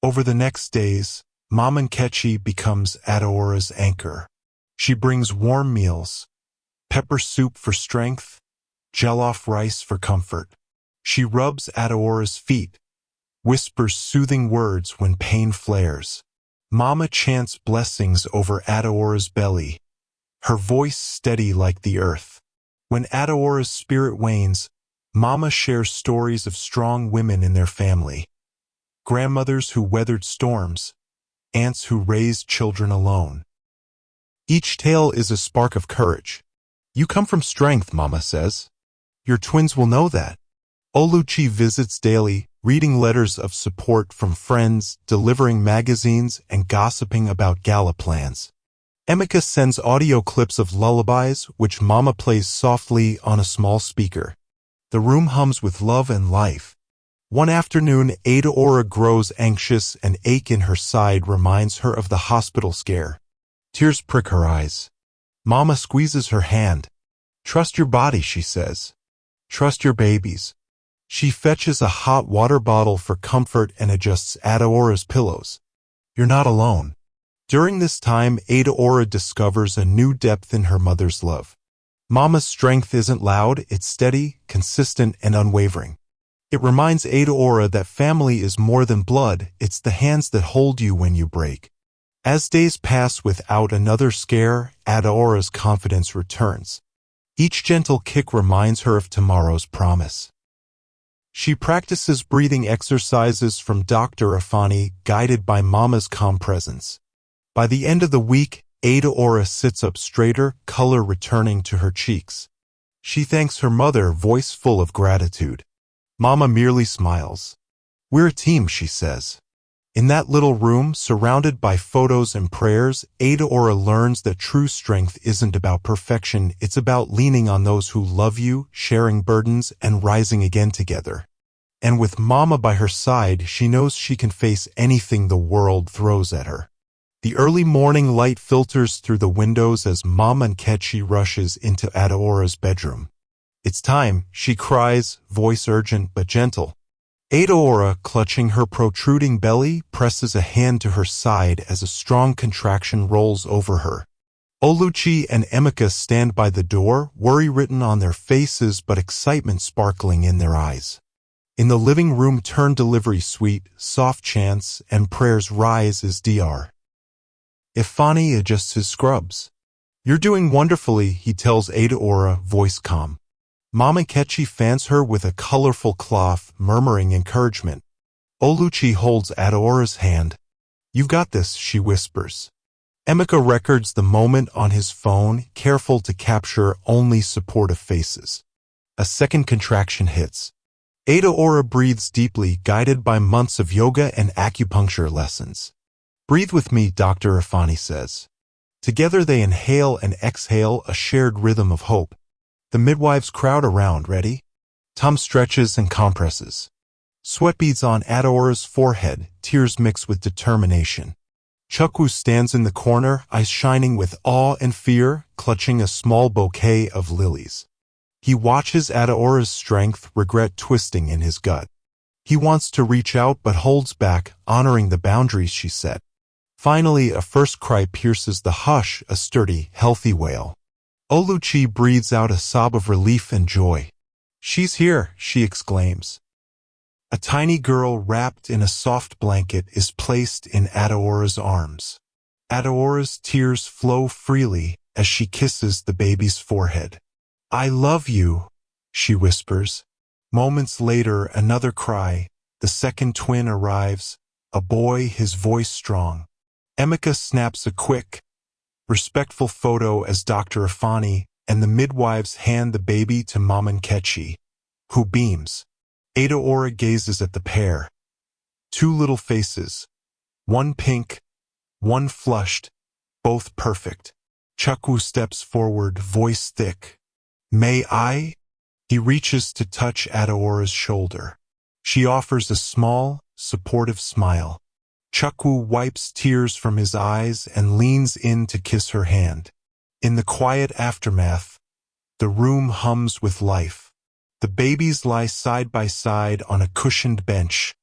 Over the next days, Mama Nkechi becomes Adaora's anchor. She brings warm meals, pepper soup for strength, jollof rice for comfort. She rubs Adaora's feet, whispers soothing words when pain flares. Mama chants blessings over Adaora's belly, her voice steady like the earth. When Adaora's spirit wanes, Mama shares stories of strong women in their family. Grandmothers who weathered storms, aunts who raised children alone. Each tale is a spark of courage. "You come from strength," Mama says. "Your twins will know that." Oluchi visits daily, reading letters of support from friends, delivering magazines, and gossiping about gala plans. Emeka sends audio clips of lullabies, which Mama plays softly on a small speaker. The room hums with love and life. One afternoon, Adaora grows anxious. An ache in her side reminds her of the hospital scare. Tears prick her eyes. Mama squeezes her hand. "Trust your body," she says. "Trust your babies." She fetches a hot water bottle for comfort and adjusts Adaora's pillows. "You're not alone." During this time, Adaora discovers a new depth in her mother's love. Mama's strength isn't loud, it's steady, consistent, and unwavering. It reminds Adaora that family is more than blood, it's the hands that hold you when you break. As days pass without another scare, Adaora's confidence returns. Each gentle kick reminds her of tomorrow's promise. She practices breathing exercises from Dr. Afani, guided by Mama's calm presence. By the end of the week, Adaora sits up straighter, color returning to her cheeks. She thanks her mother, voice full of gratitude. Mama merely smiles. "We're a team," she says. In that little room, surrounded by photos and prayers, Adaora learns that true strength isn't about perfection, it's about leaning on those who love you, sharing burdens, and rising again together. And with Mama by her side, she knows she can face anything the world throws at her. The early morning light filters through the windows as Mama Nkechi rushes into Adaora's bedroom. "It's time," she cries, voice urgent but gentle. Adaora, clutching her protruding belly, presses a hand to her side as a strong contraction rolls over her. Oluchi and Emeka stand by the door, worry written on their faces but excitement sparkling in their eyes. In the living room turn delivery suite, soft chants and prayers rise as Dr. Ifani adjusts his scrubs. "You're doing wonderfully," he tells Adaora, voice calm. Mama Nkechi fans her with a colorful cloth, murmuring encouragement. Oluchi holds Adaora's hand. "You've got this," she whispers. Emeka records the moment on his phone, careful to capture only supportive faces. A second contraction hits. Adaora breathes deeply, guided by months of yoga and acupuncture lessons. "Breathe with me," Dr. Ifani says. Together they inhale and exhale, a shared rhythm of hope. The midwives crowd around, ready? Tom stretches and compresses. Sweat beads on Adaora's forehead, tears mix with determination. Chukwu stands in the corner, eyes shining with awe and fear, clutching a small bouquet of lilies. He watches Adaora's strength, regret twisting in his gut. He wants to reach out but holds back, honoring the boundaries she set. Finally, a first cry pierces the hush, a sturdy, healthy wail. Oluchi breathes out a sob of relief and joy. "She's here," she exclaims. A tiny girl wrapped in a soft blanket is placed in Adaora's arms. Adaora's tears flow freely as she kisses the baby's forehead. "I love you," she whispers. Moments later, another cry. The second twin arrives, a boy, his voice strong. Emeka snaps a quick, respectful photo as Dr. Ifani and the midwives hand the baby to Mama Nkechi, who beams. Adaora gazes at the pair. Two little faces, one pink, one flushed, both perfect. Chukwu steps forward, voice thick. "May I?" He reaches to touch Adaora's shoulder. She offers a small, supportive smile. Chukwu wipes tears from his eyes and leans in to kiss her hand. In the quiet aftermath, the room hums with life. The babies lie side by side on a cushioned bench,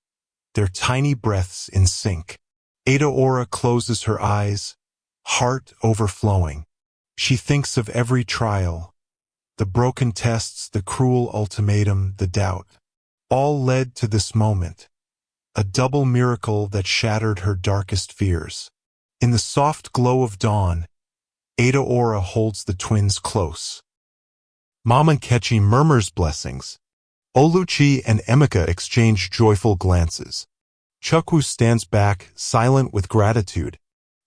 their tiny breaths in sync. Adaora closes her eyes, heart overflowing. She thinks of every trial, the broken tests, the cruel ultimatum, the doubt. All led to this moment. A double miracle that shattered her darkest fears. In the soft glow of dawn, Adaora holds the twins close. Mama Nkechi murmurs blessings. Oluchi and Emeka exchange joyful glances. Chukwu stands back, silent with gratitude.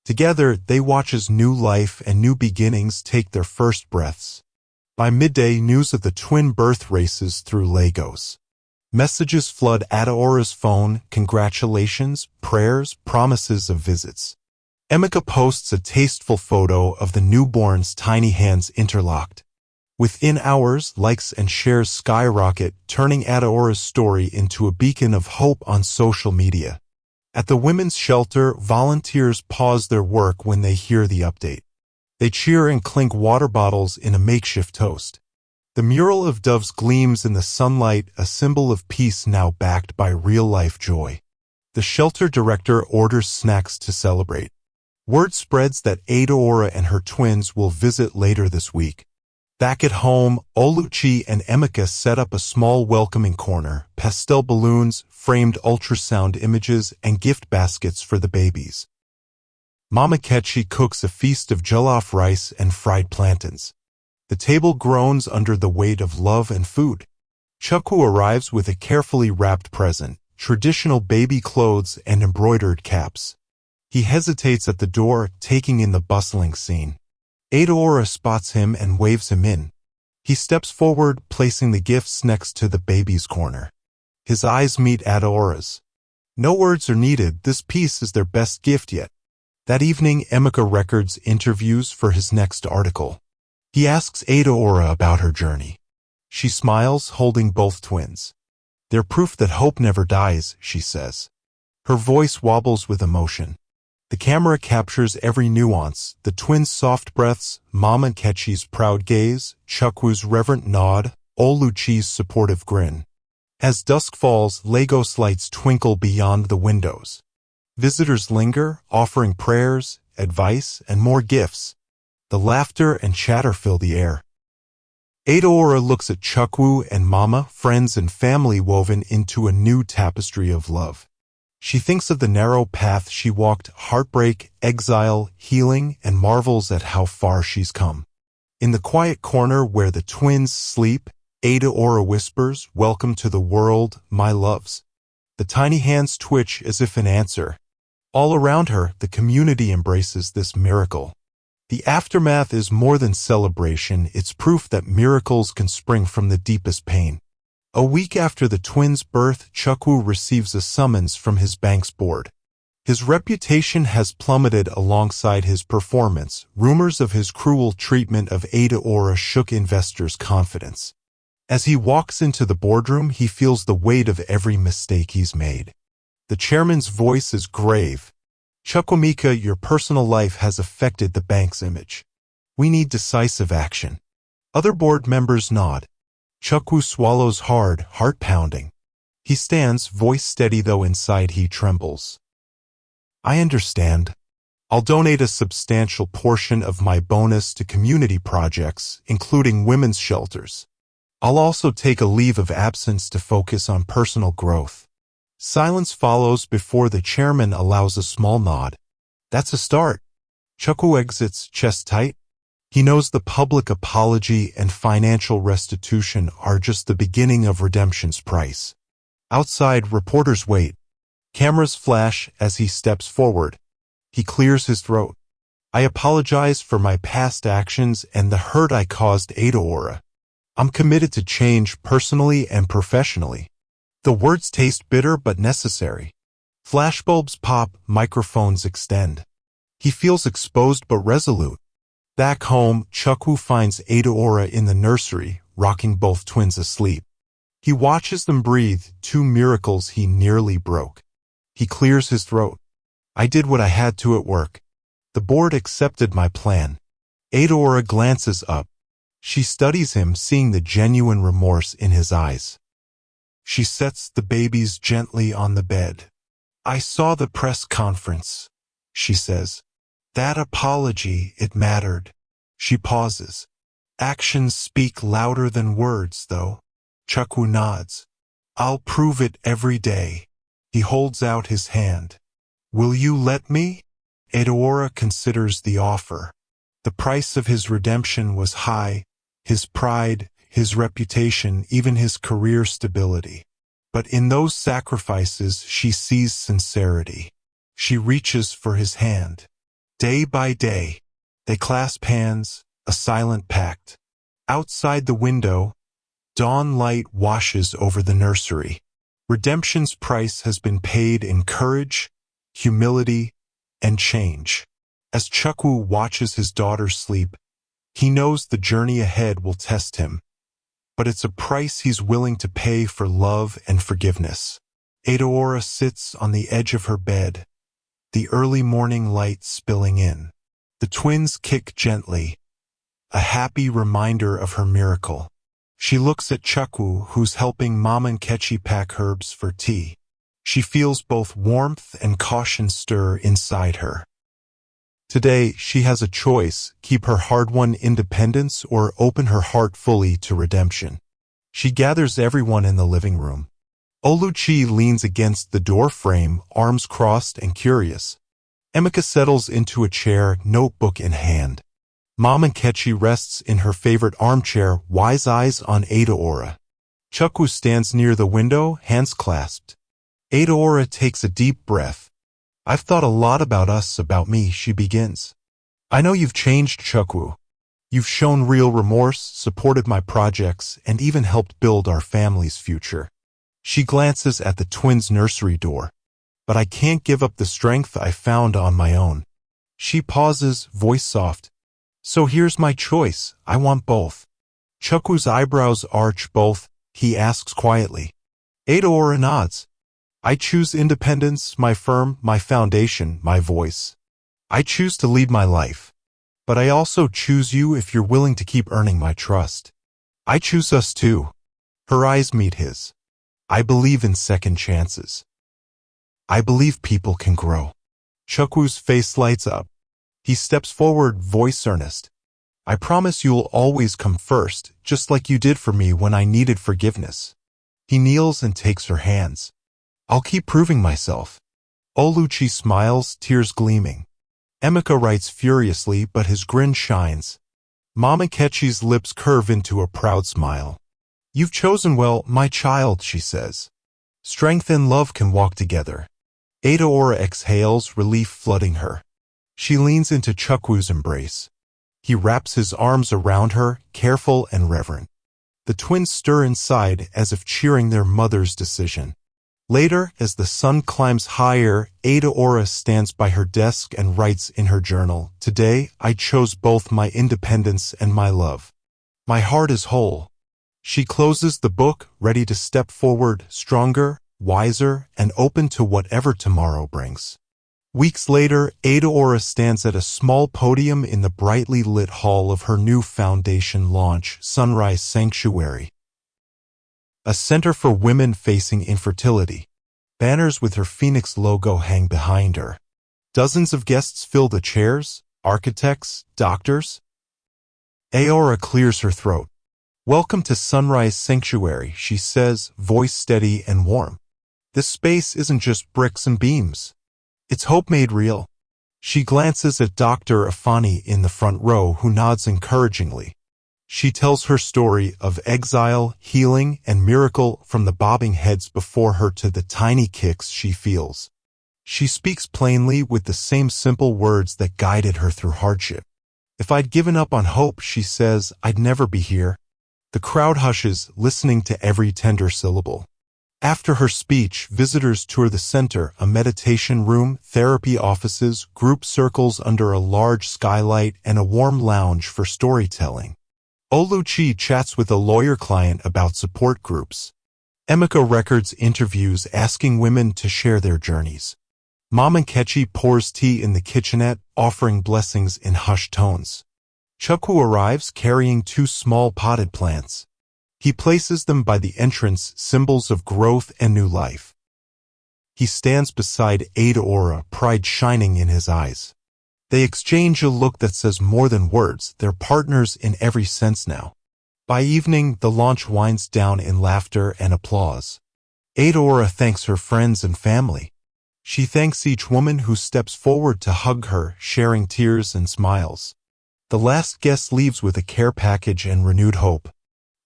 Together, they watch as new life and new beginnings take their first breaths. By midday, news of the twin birth races through Lagos. Messages flood Adaora's phone, congratulations, prayers, promises of visits. Emeka posts a tasteful photo of the newborn's tiny hands interlocked. Within hours, likes and shares skyrocket, turning Adaora's story into a beacon of hope on social media. At the women's shelter, volunteers pause their work when they hear the update. They cheer and clink water bottles in a makeshift toast. The mural of doves gleams in the sunlight, a symbol of peace now backed by real-life joy. The shelter director orders snacks to celebrate. Word spreads that Adaora and her twins will visit later this week. Back at home, Oluchi and Emeka set up a small welcoming corner, pastel balloons, framed ultrasound images, and gift baskets for the babies. Mama Kechi cooks a feast of jollof rice and fried plantains. The table groans under the weight of love and food. Chukwu arrives with a carefully wrapped present, traditional baby clothes and embroidered caps. He hesitates at the door, taking in the bustling scene. Adaora spots him and waves him in. He steps forward, placing the gifts next to the baby's corner. His eyes meet Adaora's. No words are needed, this piece is their best gift yet. That evening, Emeka records interviews for his next article. He asks Adaora about her journey. She smiles, holding both twins. They're proof that hope never dies, she says. Her voice wobbles with emotion. The camera captures every nuance, the twins' soft breaths, Mama Kechi's proud gaze, Chukwu's reverent nod, Oluchi's supportive grin. As dusk falls, Lagos lights twinkle beyond the windows. Visitors linger, offering prayers, advice, and more gifts. The laughter and chatter fill the air. Adaora looks at Chukwu and Mama, friends and family woven into a new tapestry of love. She thinks of the narrow path she walked, heartbreak, exile, healing, and marvels at how far she's come. In the quiet corner where the twins sleep, Adaora whispers, "Welcome to the world, my loves." The tiny hands twitch as if in answer. All around her, the community embraces this miracle. The aftermath is more than celebration, it's proof that miracles can spring from the deepest pain. A week after the twins' birth, Chukwu receives a summons from his bank's board. His reputation has plummeted alongside his performance. Rumors of his cruel treatment of Adaora shook investors' confidence. As he walks into the boardroom, he feels the weight of every mistake he's made. The chairman's voice is grave. "Chukwemeka, your personal life has affected the bank's image. We need decisive action." Other board members nod. Chukwu swallows hard, heart pounding. He stands, voice steady though inside he trembles. "I understand. I'll donate a substantial portion of my bonus to community projects, including women's shelters. I'll also take a leave of absence to focus on personal growth." Silence follows before the chairman allows a small nod. That's a start. Chukwu exits, chest tight. He knows the public apology and financial restitution are just the beginning of redemption's price. Outside, reporters wait. Cameras flash as he steps forward. He clears his throat. "I apologize for my past actions and the hurt I caused Adaora. I'm committed to change personally and professionally." The words taste bitter but necessary. Flashbulbs pop, microphones extend. He feels exposed but resolute. Back home, Chukwu finds Adaora in the nursery, rocking both twins asleep. He watches them breathe, two miracles he nearly broke. He clears his throat. "I did what I had to at work. The board accepted my plan." Adaora glances up. She studies him, seeing the genuine remorse in his eyes. She sets the babies gently on the bed. "I saw the press conference," she says. "That apology, it mattered." She pauses. "Actions speak louder than words, though." Chukwu nods. "I'll prove it every day." He holds out his hand. "Will you let me?" Adaora considers the offer. The price of his redemption was high, his pride, his reputation, even his career stability. But in those sacrifices, she sees sincerity. She reaches for his hand. Day by day, they clasp hands, a silent pact. Outside the window, dawn light washes over the nursery. Redemption's price has been paid in courage, humility, and change. As Chukwu watches his daughter sleep, He knows the journey ahead will test him, but it's a price he's willing to pay for love and forgiveness. Edaora sits on the edge of her bed, the early morning light spilling in. The twins kick gently, a happy reminder of her miracle. She looks at Chukwu, who's helping Mama Nkechi pack herbs for tea. She feels both warmth and caution stir inside her. Today, she has a choice: keep her hard-won independence or open her heart fully to redemption. She gathers everyone in the living room. Oluchi leans against the door frame, arms crossed and curious. Emeka settles into a chair, notebook in hand. Mama Nkechi rests in her favorite armchair, wise eyes on Edaora. Chukwu stands near the window, hands clasped. Edaora takes a deep breath. I've thought a lot about us, about me, she begins. I know you've changed, Chukwu. You've shown real remorse, supported my projects, and even helped build our family's future. She glances at the twins' nursery door. But I can't give up the strength I found on my own. She pauses, voice soft. So here's my choice. I want both. Chukwu's eyebrows arch. Both, he asks quietly. Edaora nods. I choose independence, my firm, my foundation, my voice. I choose to lead my life. But I also choose you if you're willing to keep earning my trust. I choose us too. Her eyes meet his. I believe in second chances. I believe people can grow. Chukwu's face lights up. He steps forward, voice earnest. I promise you'll always come first, just like you did for me when I needed forgiveness. He kneels and takes her hands. I'll keep proving myself. Oluchi smiles, tears gleaming. Emeka writes furiously, but his grin shines. Mama Nkechi's lips curve into a proud smile. You've chosen well, my child, she says. Strength and love can walk together. Edaora exhales, relief flooding her. She leans into Chukwu's embrace. He wraps his arms around her, careful and reverent. The twins stir inside as if cheering their mother's decision. Later, as the sun climbs higher, Edaora stands by her desk and writes in her journal, Today, I chose both my independence and my love. My heart is whole. She closes the book, ready to step forward, stronger, wiser, and open to whatever tomorrow brings. Weeks later, Edaora stands at a small podium in the brightly lit hall of her new foundation launch, Sunrise Sanctuary. A center for women facing infertility. Banners with her Phoenix logo hang behind her. Dozens of guests fill the chairs, architects, doctors. Edaora clears her throat. Welcome to Sunrise Sanctuary, she says, voice steady and warm. This space isn't just bricks and beams. It's hope made real. She glances at Dr. Afani in the front row, who nods encouragingly. She tells her story of exile, healing, and miracle, from the bobbing heads before her to the tiny kicks she feels. She speaks plainly with the same simple words that guided her through hardship. If I'd given up on hope, she says, I'd never be here. The crowd hushes, listening to every tender syllable. After her speech, visitors tour the center, a meditation room, therapy offices, group circles under a large skylight, and a warm lounge for storytelling. Oluchi chats with a lawyer client about support groups. Emeka records interviews asking women to share their journeys. Mama Nkechi pours tea in the kitchenette, offering blessings in hushed tones. Chukwu arrives carrying 2 small potted plants. He places them by the entrance, symbols of growth and new life. He stands beside Edaora, pride shining in his eyes. They exchange a look that says more than words. They're partners in every sense now. By evening, the launch winds down in laughter and applause. Edaora thanks her friends and family. She thanks each woman who steps forward to hug her, sharing tears and smiles. The last guest leaves with a care package and renewed hope.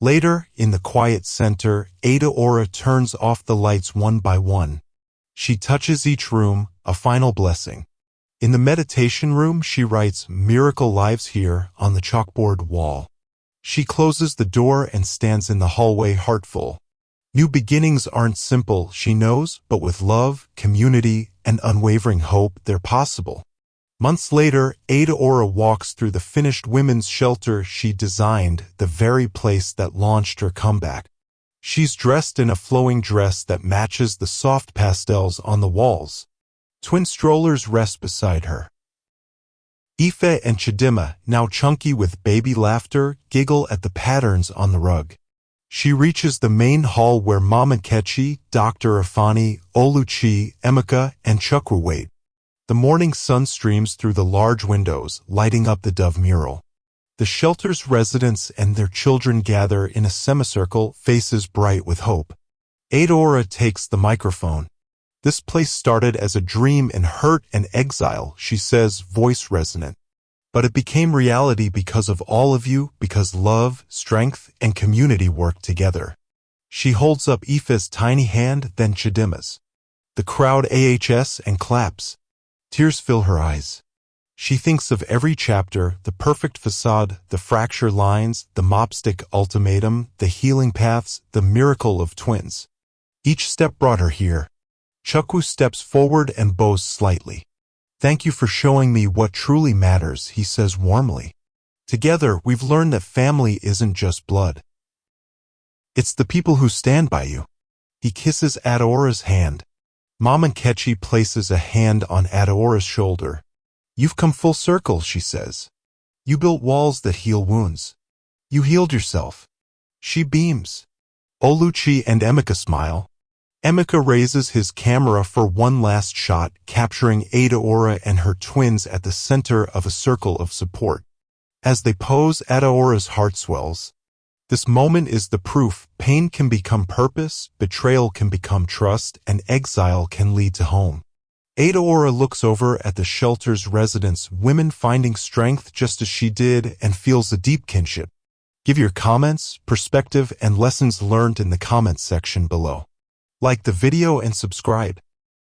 Later, in the quiet center, Edaora turns off the lights one by one. She touches each room, a final blessing. In the meditation room, she writes, Miracle Lives Here, on the chalkboard wall. She closes the door and stands in the hallway, heartful. New beginnings aren't simple, she knows, but with love, community, and unwavering hope, they're possible. Months later, Adaora walks through the finished women's shelter she designed, the very place that launched her comeback. She's dressed in a flowing dress that matches the soft pastels on the walls. Twin strollers rest beside her. Ife and Chidima, now chunky with baby laughter, giggle at the patterns on the rug. She reaches the main hall where Mama Kechi, Dr. Afani, Oluchi, Emeka, and Chukwu wait. The morning sun streams through the large windows, lighting up the dove mural. The shelter's residents and their children gather in a semicircle, faces bright with hope. Adaora takes the microphone. This place started as a dream in hurt and exile, she says, voice resonant. But it became reality because of all of you, because love, strength, and community work together. She holds up Ife's tiny hand, then Chidima's. The crowd ahs and claps. Tears fill her eyes. She thinks of every chapter, the perfect facade, the fracture lines, the Mopstick ultimatum, the healing paths, the miracle of twins. Each step brought her here. Chukwu steps forward and bows slightly. Thank you for showing me what truly matters, he says warmly. Together, we've learned that family isn't just blood. It's the people who stand by you. He kisses Adaora's hand. Mama Kechi places a hand on Adaora's shoulder. You've come full circle, she says. You built walls that heal wounds. You healed yourself. She beams. Oluchi and Emeka smile. Emeka raises his camera for one last shot, capturing Adaora and her twins at the center of a circle of support. As they pose, Adaora's heart swells. This moment is the proof pain can become purpose, betrayal can become trust, and exile can lead to home. Adaora looks over at the shelter's residents, women finding strength just as she did, and feels a deep kinship. Give your comments, perspective, and lessons learned in the comments section below. Like the video and subscribe.